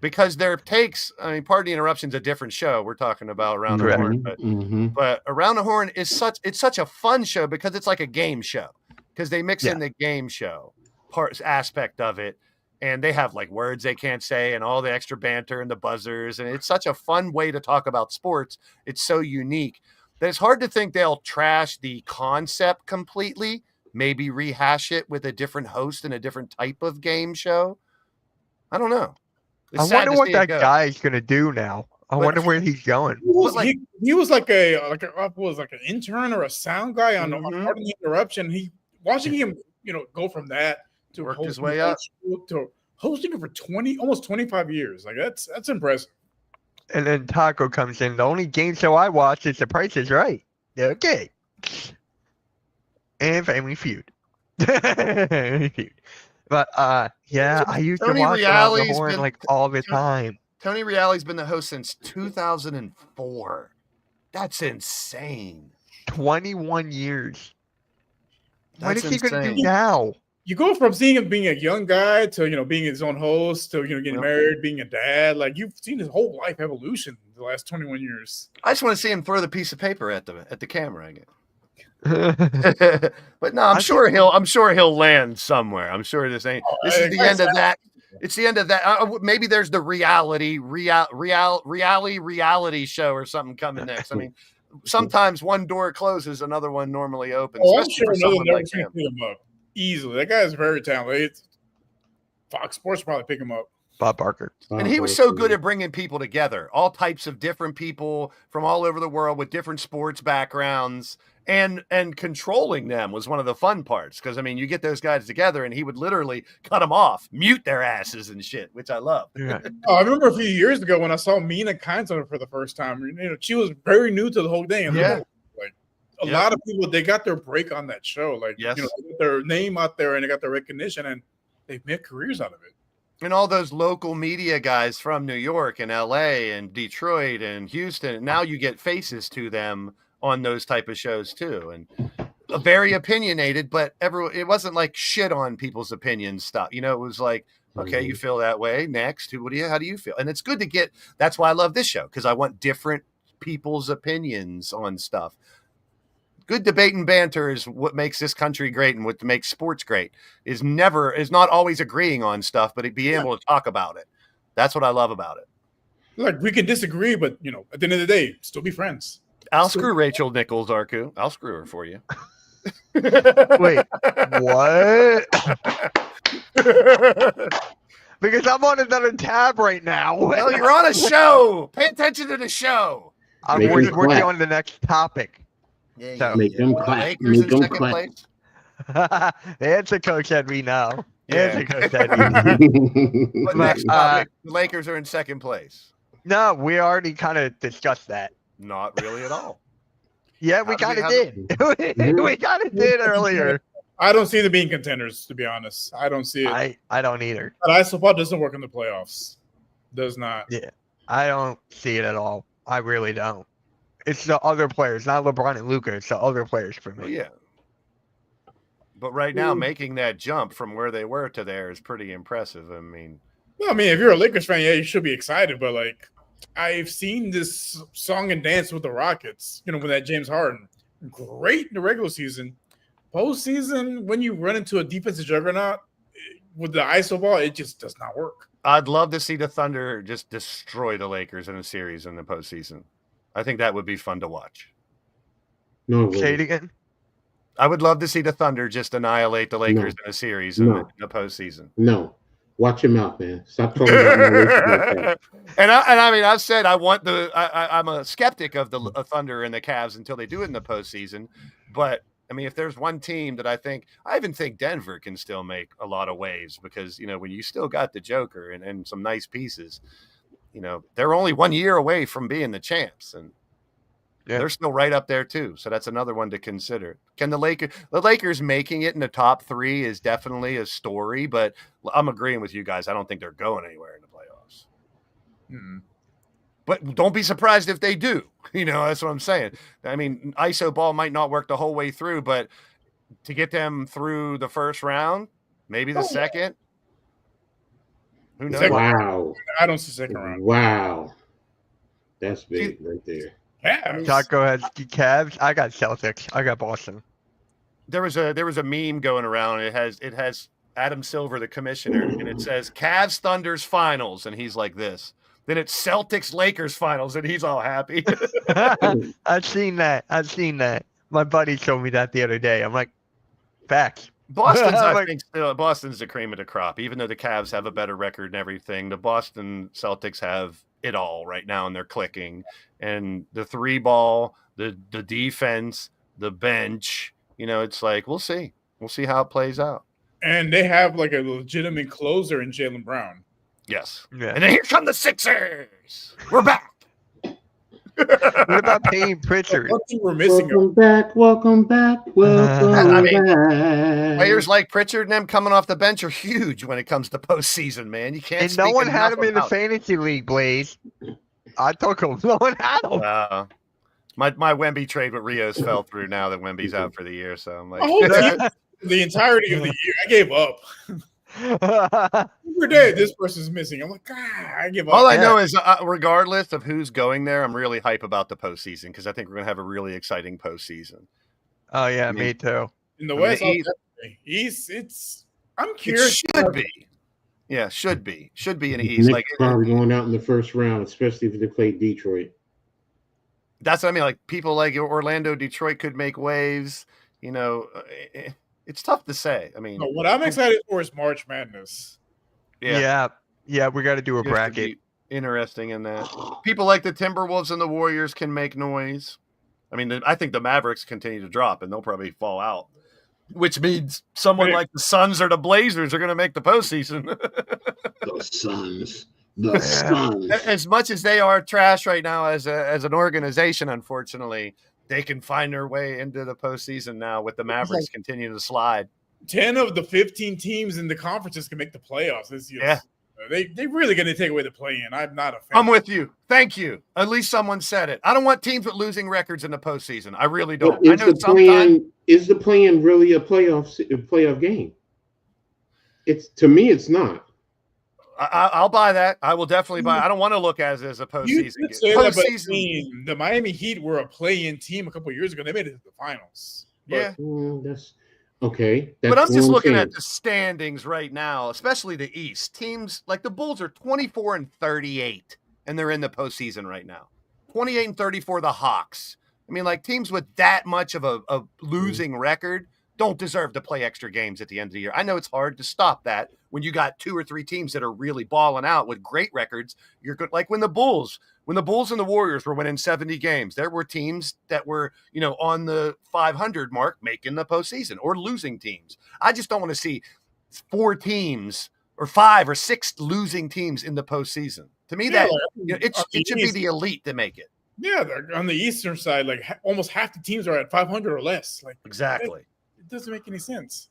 Because their takes, Pardon the Interruption's a different show. We're talking about Around the Horn. But Around the Horn is such a fun show because it's like a game show. Because they mix in the game show aspect of it. And they have words they can't say and all the extra banter and the buzzers. And it's such a fun way to talk about sports. It's so unique that it's hard to think they'll trash the concept completely, maybe rehash it with a different host and a different type of game show. I don't know. I wonder what that guy is going to do now. I wonder where he's going. He was like an intern or a sound guy on Pardon the Interruption. Watching him, go from that to work his way up to hosting it for almost 25 years. That's impressive. And then Taco comes in. The only game show I watch is The Price is Right. Okay. And Family Feud. But I used to watch Around the Horn all the time. Tony Reality's been the host since 2004. That's insane. 21 years. What That's is he going to do insane. now? You go from seeing him being a young guy to being his own host to getting Yep. married, being a dad. Like you've seen his whole life evolution the last 21 years. I just want to see him throw the piece of paper at the camera again. But no, I'm sure he'll land somewhere. I'm sure this is the end of that. It's the end of that. Maybe there's the reality show or something coming next. I mean, sometimes one door closes, another one normally opens. Oh, I'm especially sure for someone another like network's him. gonna pick him up easily. That guy is very talented. Fox Sports probably pick him up. Bob Barker. And he was so good at bringing people together, all types of different people from all over the world with different sports backgrounds, and controlling them was one of the fun parts. Because I mean, you get those guys together, and he would literally cut them off, mute their asses and shit, which I love. Yeah. Oh, I remember a few years ago when I saw Mina Kimes for the first time. She was very new to the whole thing. And Yeah. like a lot of people, they got their break on that show. Like, Yes. they got their name out there and they got their recognition, and they've made careers out of it. And all those local media guys from New York and LA and Detroit and Houston, now you get faces to them on those type of shows too. And very opinionated, but it wasn't like shit on people's opinions stuff. It was like, okay, you feel that way. Next, how do you feel? And it's good to get, that's why I love this show, because I want different people's opinions on stuff. Good debate and banter is what makes this country great, and what makes sports great is not always agreeing on stuff, but be able to talk about it. That's what I love about it. Like, we can disagree, but at the end of the day, still be friends. I'll screw Rachel Nichols, Arku. I'll screw her for you. Wait, what? Because I'm on another tab right now. Well, you're on a show. Pay attention to the show. I'm Make working them clap. on the next topic. Yeah, So- Make them clap. Lakers Make in them second clap. place. Answer Coach Edby now. Yeah. Answer Coach Edby. But My- next topic, the Lakers are in second place. No, we already kind of discussed that. Not really at all. Yeah, we How kind did of did. We kind of did earlier. I don't see them being contenders, to be honest. I don't see it. I don't either. But ISOPOD doesn't work in the playoffs. Does not. Yeah, I don't see it at all. I really don't. It's the other players, not LeBron and Luka. It's the other players for Well, me. yeah. But right now, making that jump from where they were to there is pretty impressive. I mean, Well, I mean, if you're a Lakers fan, yeah, you should be excited. But like, I've seen this song and dance with the Rockets. With that James Harden, great in the regular season. Postseason, when you run into a defensive juggernaut with the ISO ball, it just does not work. I'd love to see the Thunder just destroy the Lakers in a series in the postseason. I think that would be fun to watch. No, Say it again. I would love to see the Thunder just annihilate the Lakers in a series in the postseason. no. Watch your mouth, man. Stop talking about my Lakers like that. And I mean, I've said I'm a skeptic of the Thunder and the Cavs until they do it in the postseason. But I mean, if there's one team that I even think Denver can still make a lot of waves, because when you still got the Joker and some nice pieces, they're only 1 year away from being the champs, and they're still right up there too. So that's another one to consider. Can the Lakers making it in the top three is definitely a story, but I'm agreeing with you guys. I don't think they're going anywhere in the playoffs. Hmm. But don't be surprised if they do. That's what I'm saying. I mean, ISO ball might not work the whole way through, but to get them through the first round, maybe the second. Who knows? Wow. I don't see second round. Wow. That's big right there. Cavs. Taco has Cavs. I got Celtics. I got Boston. There was a meme going around. It has Adam Silver, the commissioner, and it says Cavs Thunder's finals, and he's like this. Then it's Celtics Lakers finals, and he's all happy. I've seen that. My buddy showed me that the other day. I'm like, facts. Boston's, I Like- think, Boston's the cream of the crop. Even though the Cavs have a better record and everything, the Boston Celtics have it all right now, and they're clicking. And the three ball, the defense, the bench, it's like we'll see how it plays out. And they have like a legitimate closer in Jaylen Brown. Yes. Yeah. And then here come the Sixers. We're back. What about paying Pritchard? One thing we're missing. Welcome back, welcome back, welcome I mean, back. Players like Pritchard and them coming off the bench are huge when it comes to postseason, man. You can't. And no speak one had enough him in the about fantasy league, Blaze. I took him. No one had him. my Wemby trade with Rios fell through now that Wemby's out for the year. So I'm like, My whole team, the entirety of the year, I gave up. Every day, this person's missing. I'm like, I give up. all I know is, regardless of who's going there, I'm really hype about the postseason because I think we're gonna have a really exciting postseason. Oh yeah, me too. In the I mean, West, the East, it's. I'm It curious. should be. Yeah, should be in the East. Knicks Like probably going out in the first round, especially if they play Detroit. that's what I mean. Like people like Orlando, Detroit could make waves. You know, it's tough to say. I mean, No, what I'm excited for is March Madness. Yeah, we got to do a you have to bracket. be interesting in that. People like the Timberwolves and the Warriors can make noise. I mean, I think the Mavericks continue to drop, and they'll probably fall out. Which means someone like the Suns or the Blazers are going to make the postseason. The Suns. The Suns. As much as they are trash right now as an organization, unfortunately, they can find their way into the postseason now with the Mavericks continuing to slide. 10 of the 15 teams in the conferences can make the playoffs this year. Yeah. They really going to take away the play-in. I'm not a fan. I'm with you. Thank you. At least someone said it. I don't want teams with losing records in the postseason. I really don't. I know sometimes. Is the play-in really a playoff game? To me, it's not. I'll buy that. I will definitely buy it. I don't want to look at it as a postseason. You could say that, but I mean, the Miami Heat were a play-in team a couple of years ago. They made it to the finals. Yeah. That's okay. But I'm just looking at the standings right now, especially the East. Teams like the Bulls are 24-38, and they're in the postseason right now. 28-34, the Hawks. I mean, like teams with that much of a losing record don't deserve to play extra games at the end of the year. I know it's hard to stop that when you got 2 or 3 teams that are really balling out with great records. You're good. Like when the Bulls and the Warriors were winning 70 games, there were teams that were, on the 500 mark making the postseason or losing teams. I just don't want to see 4 teams or 5 or 6 losing teams in the postseason. To me, it should be the elite to make it. Yeah, they're on the Eastern side, like almost half the teams are at 500 or less. Like exactly. It doesn't make any sense.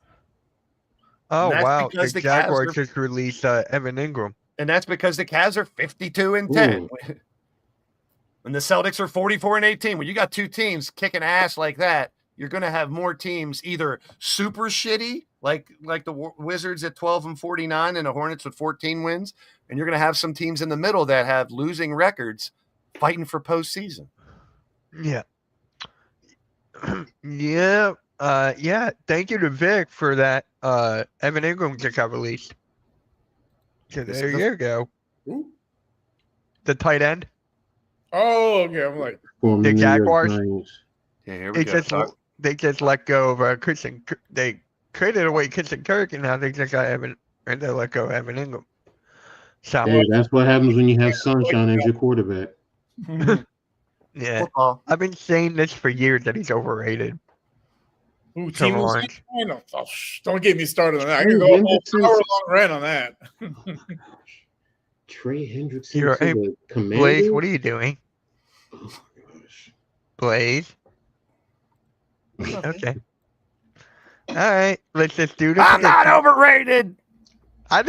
Oh, wow. The Jaguars just released Evan Ingram. And that's because the Cavs are 52-10. And the Celtics are 44-18. When you got 2 teams kicking ass like that, you're going to have more teams either super shitty, like the Wizards at 12-49 and the Hornets with 14 wins, and you're going to have some teams in the middle that have losing records fighting for postseason. Yeah. Yeah. Thank you to Vic for that. Evan Ingram just got released. So there you go. Ooh. The tight end. Oh, okay. I'm like the Jaguars. Yeah, here we go. They just let go of Christian. They traded away Christian Kirk, and now they just got Evan, and they let go of Evan Ingram. So hey, that's what happens when you have Sunshine as your quarterback. Yeah, football. I've been saying this for years that he's overrated. Ooh, team don't get me started on that. I can go a whole hour-long rant on that. Trey Hendrickson to the Commanders? Blaze, what are you doing? Oh my gosh. Blaze. Okay. All right, let's just do this. I'm not overrated. I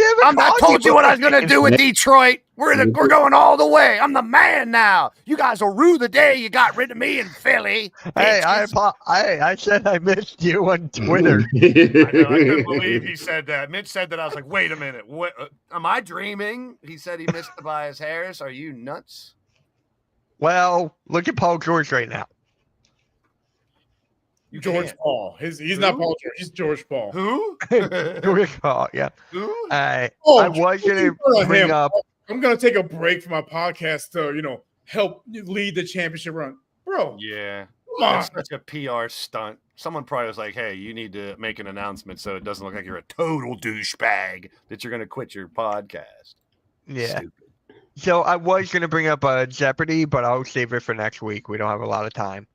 told you what I was going to do with Detroit. We're going all the way. I'm the man now. You guys will rue the day you got rid of me in Philly. Hey, I said I missed you on Twitter. I couldn't believe he said that. Mitch said that. I was like, wait a minute. What? Am I dreaming? He said he missed Tobias Harris. Are you nuts? Well, look at Paul George right now. George Paul. He's not Paul George. He's George Paul. Who? George Paul. Yeah. Who? I was gonna bring up. I'm gonna take a break from my podcast to help lead the championship run, bro. Yeah. That's such a PR stunt. Someone probably was like, "Hey, you need to make an announcement so it doesn't look like you're a total douchebag that you're gonna quit your podcast." Yeah. Stupid. So I was gonna bring up Jeopardy, but I'll save it for next week. We don't have a lot of time.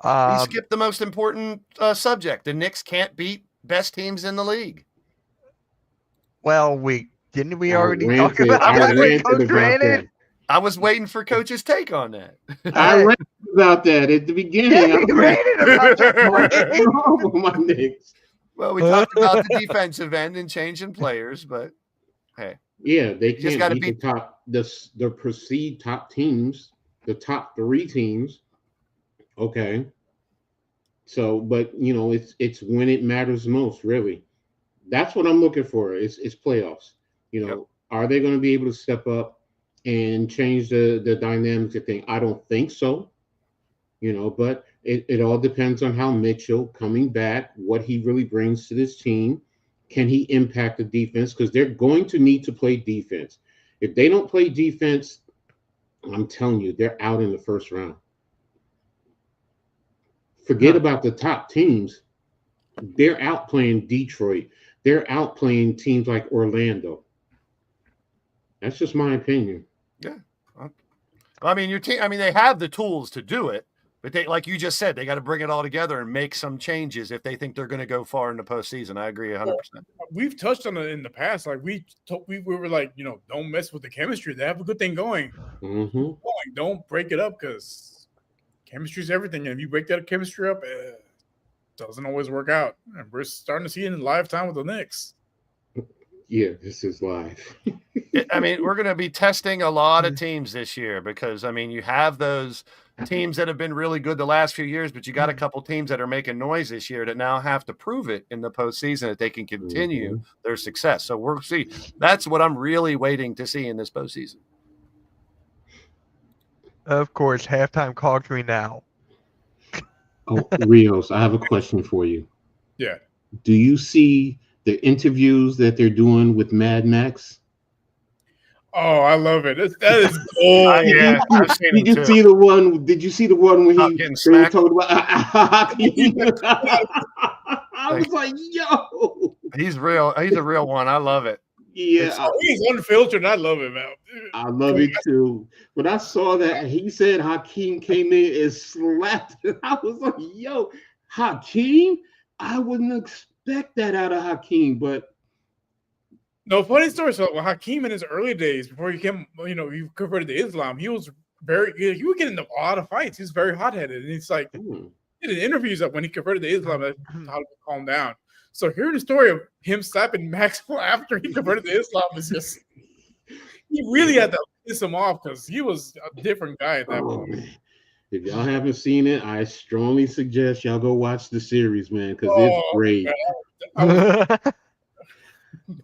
You skipped the most important subject. The Knicks can't beat best teams in the league. Well, we already talk about that? Granted. I was waiting for Coach's take on that. I read about that at the beginning. Yeah, you read it about that. Oh, my Knicks. Well, we talked about the defensive end and changing players, but hey, Yeah, they you just can't got to beat be. the perceived top teams, the top 3 teams. Okay. So, but it's when it matters most, really. That's what I'm looking for. It's playoffs. Yep. Are they going to be able to step up and change the dynamics of thing? I don't think so. But it all depends on how Mitchell coming back, what he really brings to this team. Can he impact the defense? Because they're going to need to play defense. If they don't play defense, I'm telling you, they're out in the first round. Forget about the top teams. They're out playing Detroit. They're out playing teams like Orlando. That's just my opinion. Yeah. I mean, your team. I mean, they have the tools to do it, but they, like you just said, they got to bring it all together and make some changes if they think they're going to go far in the postseason. I agree 100%. We've touched on it in the past. Like we were like, don't mess with the chemistry. They have a good thing going. Mm-hmm. Don't break it up because chemistry is everything. And if you break that chemistry up, it doesn't always work out. And we're starting to see it in live time with the Knicks. Yeah, this is live. I mean, we're going to be testing a lot of teams this year because, I mean, you have those teams that have been really good the last few years, but you got a couple teams that are making noise this year that now have to prove it in the postseason that they can continue their success. So we'll see. That's what I'm really waiting to see in this postseason. Of course, halftime call to me now. Oh, Rios, I have a question for you. Yeah. Do you see the interviews that they're doing with Mad Max? Oh, I love it. That is gold. Yeah, I've seen Did him you too. see the one? Did you see the one where Getting they were smacked. talking about? I was like, yo, He's real. He's a real one. I love it. yeah, He's unfiltered, and I love it, man. I love it too. When I saw that, he said Hakeem came in and slapped it. I was like, yo, Hakeem? I wouldn't expect that out of Hakeem, but No, funny story. So Hakeem in his early days, before he came, he converted to Islam, he was he would get into a lot of fights. He's very hot-headed. And it's like, he did interviews up when he converted to Islam, that's how to calm down. So hearing the story of him slapping Maxwell after he converted to Islam is just, he really had to piss him off because he was a different guy at that point. Man. If y'all haven't seen it, I strongly suggest y'all go watch the series, man, because it's great.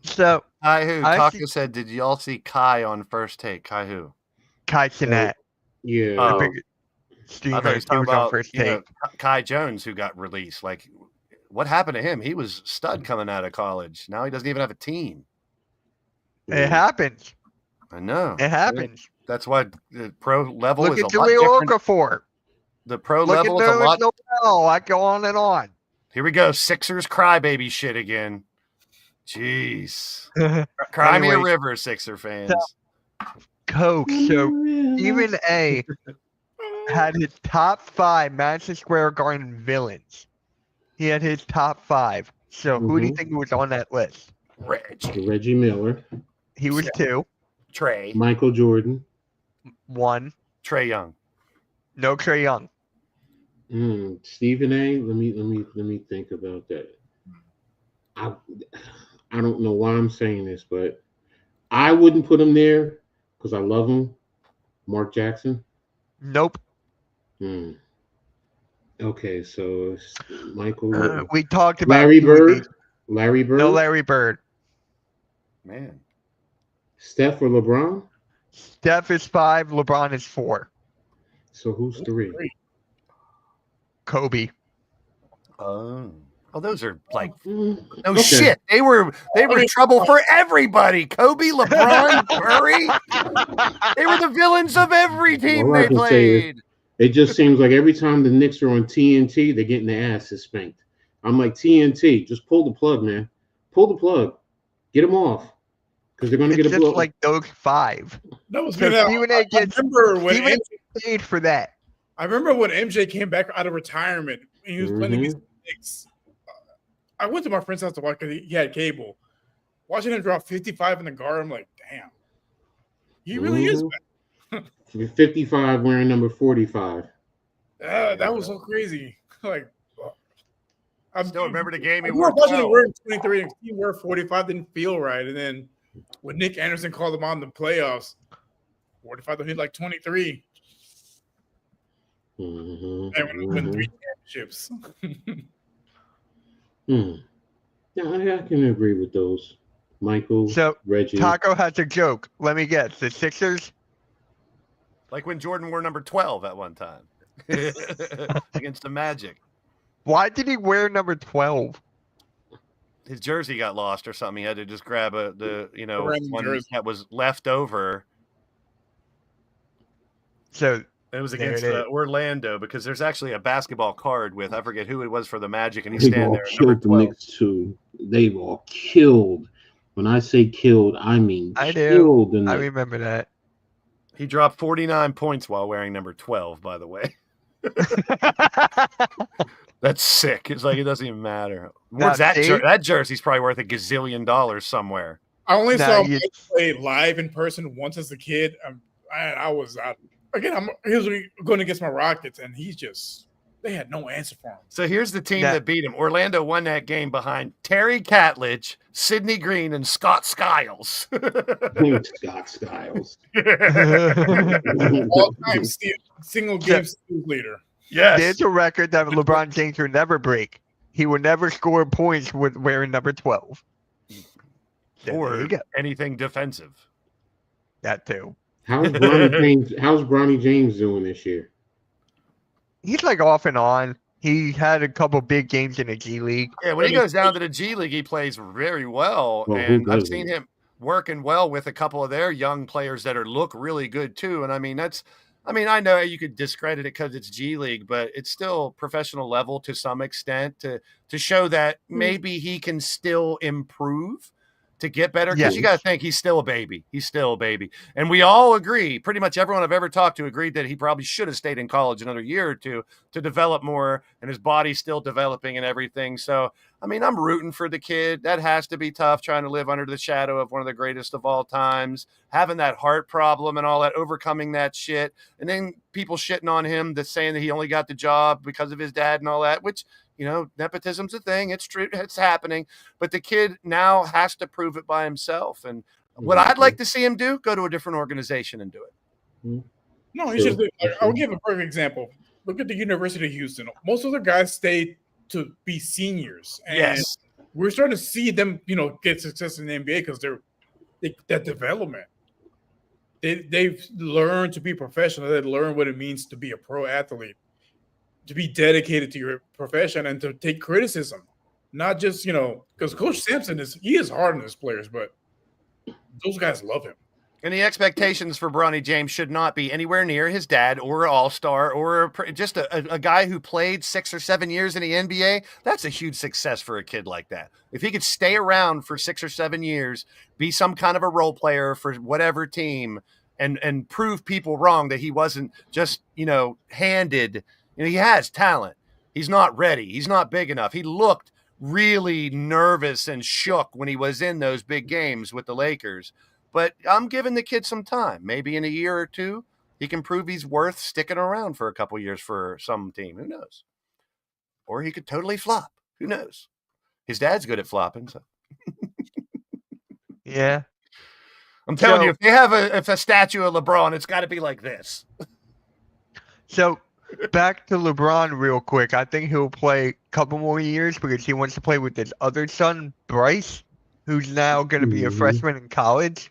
So, Kai who? Taco said, did y'all see Kai on First Take? Kai who? Kai Cenat. Yeah. Oh. Steve I thought he was Hurst, he talking was on about First Take. Kai Jones, who got released. Like, what happened to him? He was stud coming out of college. Now he doesn't even have a team. It happens. I know. It happens. That's why the pro level Look is at a lot Joey different. Okafor. The pro Look level at is a lot. Noel. I go on and on. Here we go. Sixers crybaby shit again. Jeez. Cry me a Anyways, river, Sixer fans. Coke. So Stephen A had his top 5 Madison Square Garden villains. He had his top 5. So who do you think was on that list? Reggie Miller. He was 2. Trey. Michael Jordan. 1. Trey Young. No Trae Young. Stephen A. Let me think about that. I don't know why I'm saying this, but I wouldn't put him there because I love him. Mark Jackson. Nope. Okay, so Michael. We talked about Larry Bird. Larry Bird. No Larry Bird. Man. Steph or LeBron? Steph is 5. LeBron is 4. So who's 3? Kobe. Oh, those are like No shit. They were trouble for everybody. Kobe, LeBron, Curry. They were the villains of every team All I they can say played. It just seems like every time the Knicks are on TNT, they're getting their asses spanked. I'm like, TNT, just pull the plug, man. Pull the plug. Get them off. Because they're going to get a just blow. like those 5. That was So good. Stephen A. gets Stephen A. paid for that. I remember when MJ came back out of retirement and he was playing against the Knicks. I went to my friend's house to watch because he had cable. Watching him drop 55 in the guard, I'm like, damn. He really is back. 55 wearing number 45. That was so crazy. Like, I Still remember the game he I grew wore up watching 12. him wearing 23 and he wore 45 didn't feel right. And then when Nick Anderson called him on the playoffs, 45 don't hit like 23. Mm-hmm. And win 3 championships. Yeah, I can agree with those. Michael, So Reggie. Taco has a joke. Let me guess. The Sixers? Like when Jordan wore number 12 at one time against the Magic. Why did he wear number 12? His jersey got lost or something. He had to just grab Random one jersey. that was left over. So It was There against it is. Orlando because there's actually a basketball card with, I forget who it was for the Magic, and he's They've standing all there at number killed the 12. Knicks too. They've all killed. When I say killed, I mean I do. killed the I Knicks. remember that. He dropped 49 points while wearing number 12, by the way. That's sick. It's like it doesn't even matter. What's Now, that? see? That jersey's probably worth $1 gazillion somewhere. I only Nah, saw you- Mike play live in person once as a kid. I was out. Again, he was going against my Rockets, and they had no answer for him. So here's the team That- that beat him. Orlando won that game behind Terry Catledge, Sidney Green, and Scott Skiles. Scott Skiles. All-time single game steals leader. Yes. There's a record that LeBron James will never break. He will never score points with wearing number 12. So there Or you go. anything defensive. That too. How's Bronny James doing this year? He's like off and on. He had a couple big games in the G League. Yeah, when he goes down to the G League, he plays very well. Well, who And I've doesn't? seen him working well with a couple of their young players that look really good too. And I know you could discredit it because it's G League, but it's still professional level to some extent to show that maybe he can still improve to get better. Because you got to think he's still a baby. He's still a baby. And we all agree, pretty much everyone I've ever talked to agreed that he probably should have stayed in college another year or two to develop more, and his body's still developing and everything. So, I'm rooting for the kid. That has to be tough, trying to live under the shadow of one of the greatest of all times, having that heart problem and all that, overcoming that shit. And then people shitting on him that's saying that he only got the job because of his dad and all that, which, nepotism's a thing. It's true. It's happening. But the kid now has to prove it by himself. And what I'd like to see him do, go to a different organization and do it. No, he should. I'll give a perfect example. Look at the University of Houston. Most of the guys stayed to be seniors. And Yes. we're starting to see them, get success in the NBA because that development. They've learned to be professional. They've learned what it means to be a pro athlete, to be dedicated to your profession and to take criticism. Not just, because Coach Sampson is hard on his players, but those guys love him. And the expectations for Bronny James should not be anywhere near his dad or an all-star or just a guy who played 6 or 7 years in the NBA. That's a huge success for a kid like that. If he could stay around for 6 or 7 years, be some kind of a role player for whatever team and prove people wrong that he wasn't just, handed. He has talent. He's not ready. He's not big enough. He looked really nervous and shook when he was in those big games with the Lakers. But I'm giving the kid some time. Maybe in a year or two, he can prove he's worth sticking around for a couple years for some team. Who knows? Or he could totally flop. Who knows? His dad's good at flopping. So Yeah. I'm telling So- you, if they have a statue of LeBron, it's got to be like this. So back to LeBron real quick. I think he'll play a couple more years because he wants to play with his other son, Bryce, who's now going to be a Mhm. freshman in college.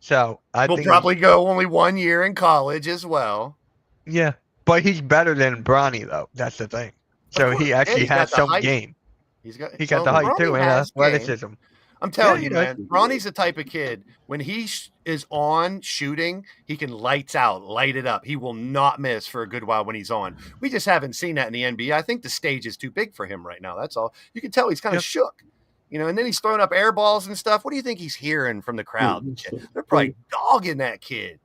So I We'll think probably go only 1 year in college as well. yeah, but he's better than Bronny though. That's the thing. So course. he And actually he's got has the some height. game. He got The height too and athleticism. I'm telling Yeah, you, he man, Ronnie's the type of kid, when he is on shooting, he can light it up. He will not miss for a good while when he's on. We just haven't seen that in the NBA. I think the stage is too big for him right now. That's all. You can tell he's kind of shook, and then he's throwing up air balls and stuff. What do you think he's hearing from the crowd? and shit? They're probably dogging that kid.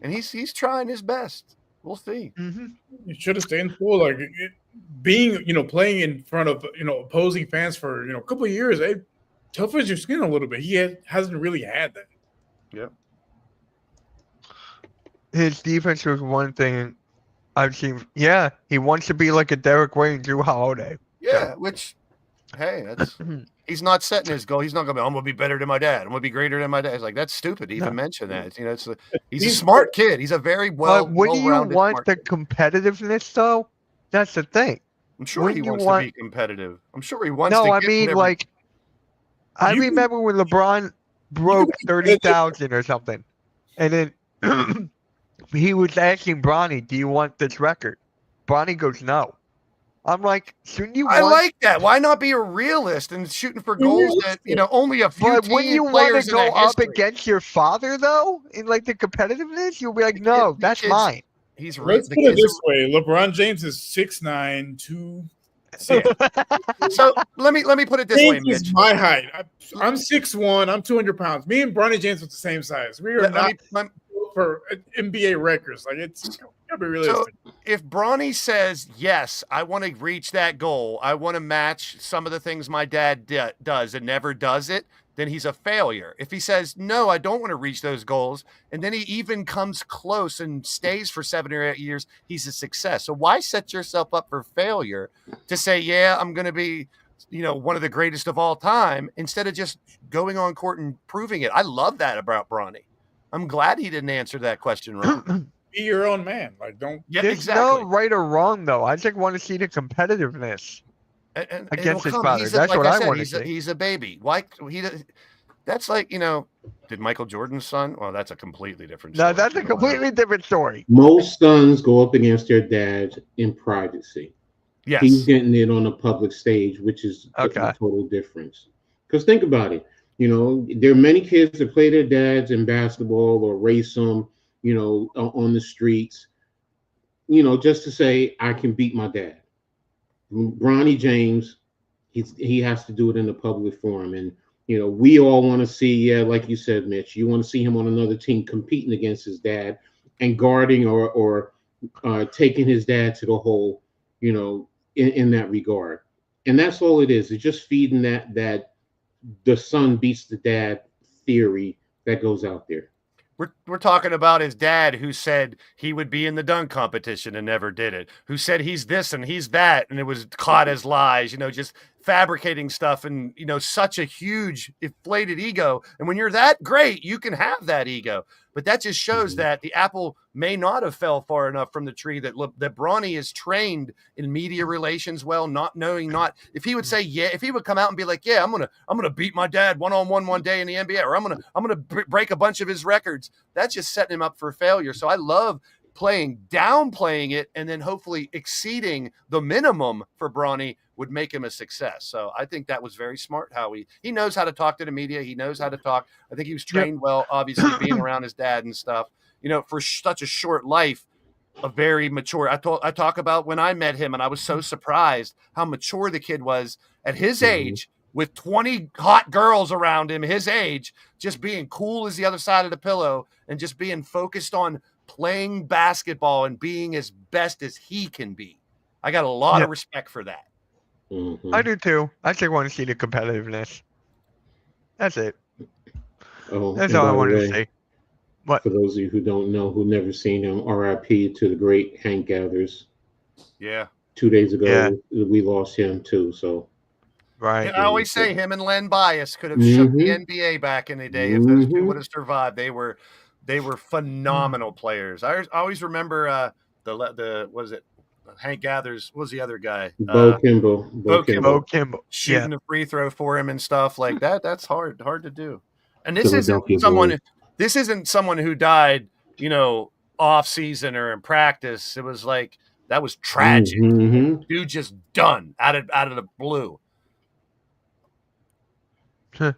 And he's trying his best. We'll see. Mm-hmm. You should have stayed in school. Like being, playing in front of, opposing fans for, a couple of years, it toughens your skin a little bit. He hasn't really had that. Yep. his defense was one thing I've seen. Yeah, he wants to be like a Derek Way and Drew Holiday. Yeah, which, hey, that's he's not setting his goal. He's not going to be, I'm going to be better than my dad. I'm going to be greater than my dad. It's like, that's stupid to even mention that. You know, he's a smart kid. He's a very But wouldn't you well-rounded, want smart the kid. competitiveness, though? That's the thing. I'm sure wouldn't he you wants want- to be competitive. I'm sure he wants to No, I get mean, whatever- like, I You can- remember when LeBron broke 30,000 or something. And then he was asking Bronny, do you want this record? Bronny goes, no. I'm like, shouldn't you I want... like that. Why not be a realist and shooting for goals that, you know, only a few But wouldn't you want players to in go the up history. against your father, though? In, like, the competitiveness? You'll be like, no, The that's kid's- mine. He's Let's the put it kids this way: LeBron James is 6'9", 260. So let me put it this way, James Mitch. is my height. I'm 6'1". I'm 200 pounds. Me and Bronny James are the same size. We are Let not me- for NBA records. Like it's gotta be realistic. So if Bronny says, yes, I want to reach that goal, I want to match some of the things my dad does and never does it, then he's a failure. If he says, no, I don't want to reach those goals, and then he even comes close and stays for 7 or 8 years, he's a success. So why set yourself up for failure to say, yeah, I'm going to be, you know, one of the greatest of all time, instead of just going on court and proving it? I love that about Bronny. I'm glad he didn't answer that question wrong. Be your own man. Like don't. Yeah, There's exactly. no right or wrong, though. I just want to see the competitiveness. And Against his it'll come. father. He's That's like what I said, wanna he's see. he's a baby. Why he? That's like, you know, did Michael Jordan's son? Well, that's a completely different story. No, that's a completely different story. Most sons go up against their dads in privacy. Yes. He's getting it on a public stage, which is a Okay. total difference. Because think about it. You know, there are many kids that play their dads in basketball or race them, you know, on the streets, you know, just to say, I can beat my dad. Bronny James, he has to do it in a public forum. And, you know, we all want to see, yeah, like you said, Mitch, you want to see him on another team competing against his dad and guarding or taking his dad to the hole, you know, in that regard. And that's all it is. It's just feeding that the son beats the dad theory that goes out there. We're talking about his dad, who said he would be in the dunk competition and never did it, who said he's this and he's that, and it was caught as lies, you know, just fabricating stuff, and, you know, such a huge inflated ego. And when you're that great, you can have that ego. But that just shows that the apple may not have fell far enough from the tree, that Bronny is trained in media relations well, not knowing, if he would say, yeah, if he would come out and be like, yeah, I'm gonna beat my dad one-on-one one day in the NBA, or I'm gonna break a bunch of his records, that's just setting him up for failure. So I love downplaying it, and then hopefully exceeding the minimum for Bronny would make him a success. So I think that was very smart how he knows how to talk to the media. He knows how to talk. I think he was trained well, obviously, being around his dad and stuff, you know, for such a short life, a very mature. I talk about when I met him, and I was so surprised how mature the kid was at his age, with 20 hot girls around him, his age, just being cool as the other side of the pillow and just being focused on playing basketball and being as best as he can be. I got a lot of respect for that. I do too. I just want to see the competitiveness. That's it. Oh, That's and all I by the wanted way, to say. What? For those of you who don't know, who never seen him, RIP to the great Hank Gathers. Yeah. 2 days ago, we lost him too. So, Right. And I always say him and Len Bias could have shook the NBA back in the day if those two would have survived. They were phenomenal players. I always remember the was it Hank Gathers? What was the other guy? Bo Kimball. Bo Kimball. Shooting a free throw for him and stuff like that. That's hard to do. And this Philadelphia isn't someone. Bulls. This isn't someone who died, you know, off season or in practice. It was like that was tragic. Dude just done out of the blue. All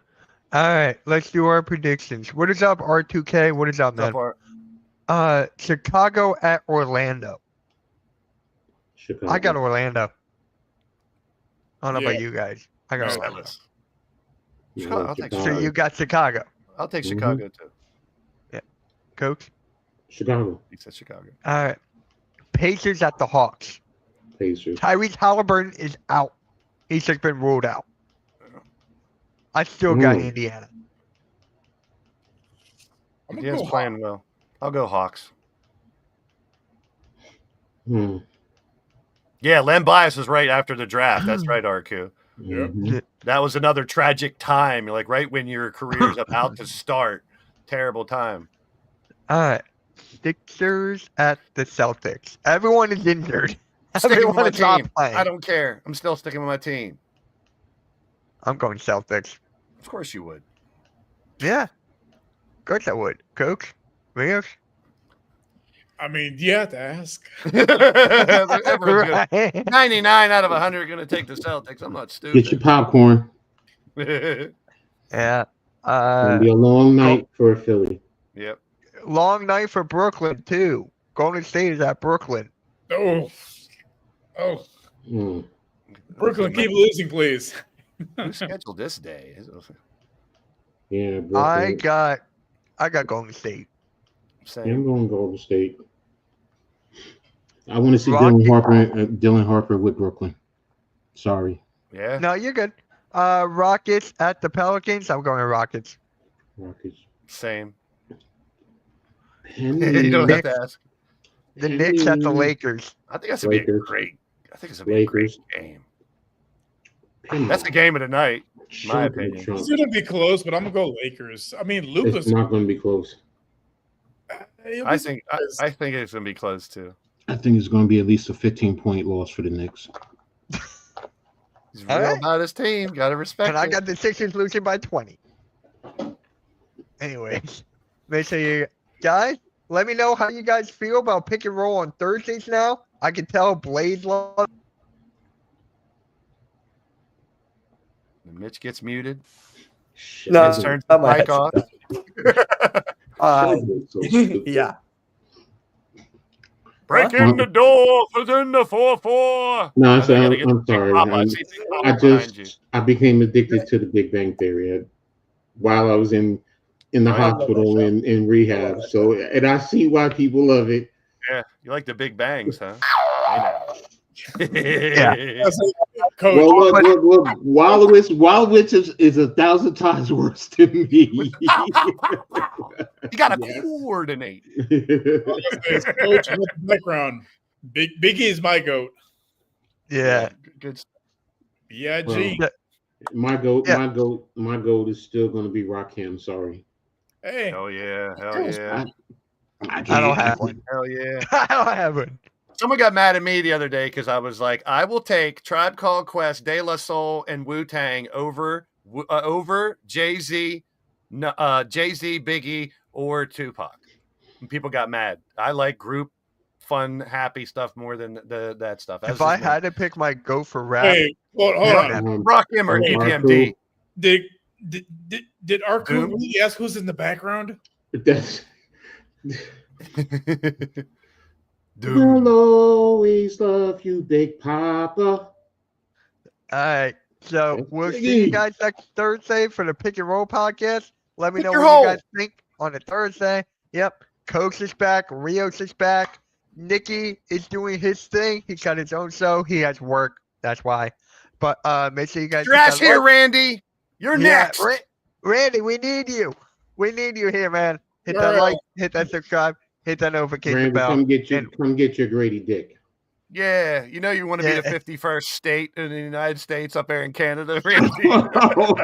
right, let's do our predictions. What is up, R2K? What is up, man? Chicago at Orlando. Chicago. I got Orlando. I don't know Yeah. about you guys. I got No. Orlando. Chicago, I'll take Chicago. So you got Chicago. I'll take Chicago too. Coach? Chicago. He said Chicago. All right. Pacers at the Hawks. Pacers. Tyrese Halliburton is out. He's just been ruled out. I still got Indiana. I'm gonna Indiana's go playing well. I'll go Hawks. Yeah, Len Bias was right after the draft. That's right, RQ. Mhm. That was another tragic time, like right when your career's about to start. Terrible time. All right. Sixers at the Celtics. Everyone is injured. Sticking with Everyone my is not team. playing. I don't care. I'm still sticking with my team. I'm going Celtics. Of course you would. Yeah. Of course I would. Coach? Rios? I mean, you have to ask. Everyone's good. Right. 99 out of 100 are going to take the Celtics. I'm not Get your stupid. popcorn. Yeah. Gonna be a long night for Philly. Yep. Long night for Brooklyn, too. Golden State is at Brooklyn. Oh. Mm. Brooklyn, keep losing, please. Who scheduled this day? Yeah, I Brooklyn. got Golden State. Yeah, I'm Same. going Golden State. I want to see Rocky- Dylan Harper with Brooklyn. Sorry, Yeah. No, you're good. Rockets at the Pelicans. I'm going Rockets. Rockets. Same. Penny. You don't have to ask. The Knicks at the Penny. Lakers. I think that's going to be a Lakers. great. I think it's going to be a great Lakers. game. Penny. That's the game of the night. my Chunk of opinion. chunk. It's gonna be close, but I'm gonna go Lakers. I mean, It's Luka's. not going to be close. I think it's going to be close too. I think it's going to be at least a 15-point loss for the Knicks. He's real Alright. about his team. Got to respect And I it. got the Sixers losing by 20. Anyways, make sure you guys let me know how you guys feel about pick and roll on Thursdays now. I can tell Blaze loves. Mitch gets muted. Shit, No, Mitch turns the not my mic off. so stupid. Yeah. Break Huh? in the door for in the 4-4. No, I gotta I'm get the sorry. Papa. I'm- See Big Papa I behind you. I became addicted to the Big Bang Theory while I was in the Oh, yeah. hospital in rehab. So, and I see why people love it. Yeah, you like the big bangs, huh? I Yeah. Coach, Well, look, Wallowitz is 1,000 times worse than me. You got to Yes. coordinate. Coach, in the background. Biggie is my goat. Yeah. Good stuff. Yeah, Well, G. my goat is still going to be Rakim. Sorry, Hey, Hell yeah. Hell yeah. I don't have one. Hell yeah. I don't have one. Someone got mad at me the other day because I was like, I will take Tribe Called Quest, De La Soul, and Wu-Tang over Jay-Z, Biggie, or Tupac. And people got mad. I like group, fun, happy stuff more than that stuff. That's If I just me. had to pick my go for rap, hey, hold on. Rock him or Hey, EPMD. Did our crew Doom? really ask who's in the background? that's. Dude. I'll always love you, Big Papa. all right. So That's we'll see you Biggie. guys next Thursday for the Pick and Roll podcast. Let me Pick know your what hole. you guys think on a Thursday. Yep. Coach is back. Rios is back. Nikki is doing his thing. He's got his own show. He has work. That's why. But make sure you guys. Trash hit that here, like- Randy. You're next. Randy, we need you. We need you here, man. Hit All that right. like, hit that subscribe, hit that notification Randy, bell. come get and- your Grady dick. Yeah, you know you want to be the Yeah. 51st state in the United States up there in Canada, Randy. Oh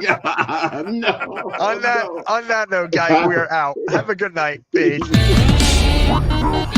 God, no. On that note, guys, we are out. Have a good night. Peace. No.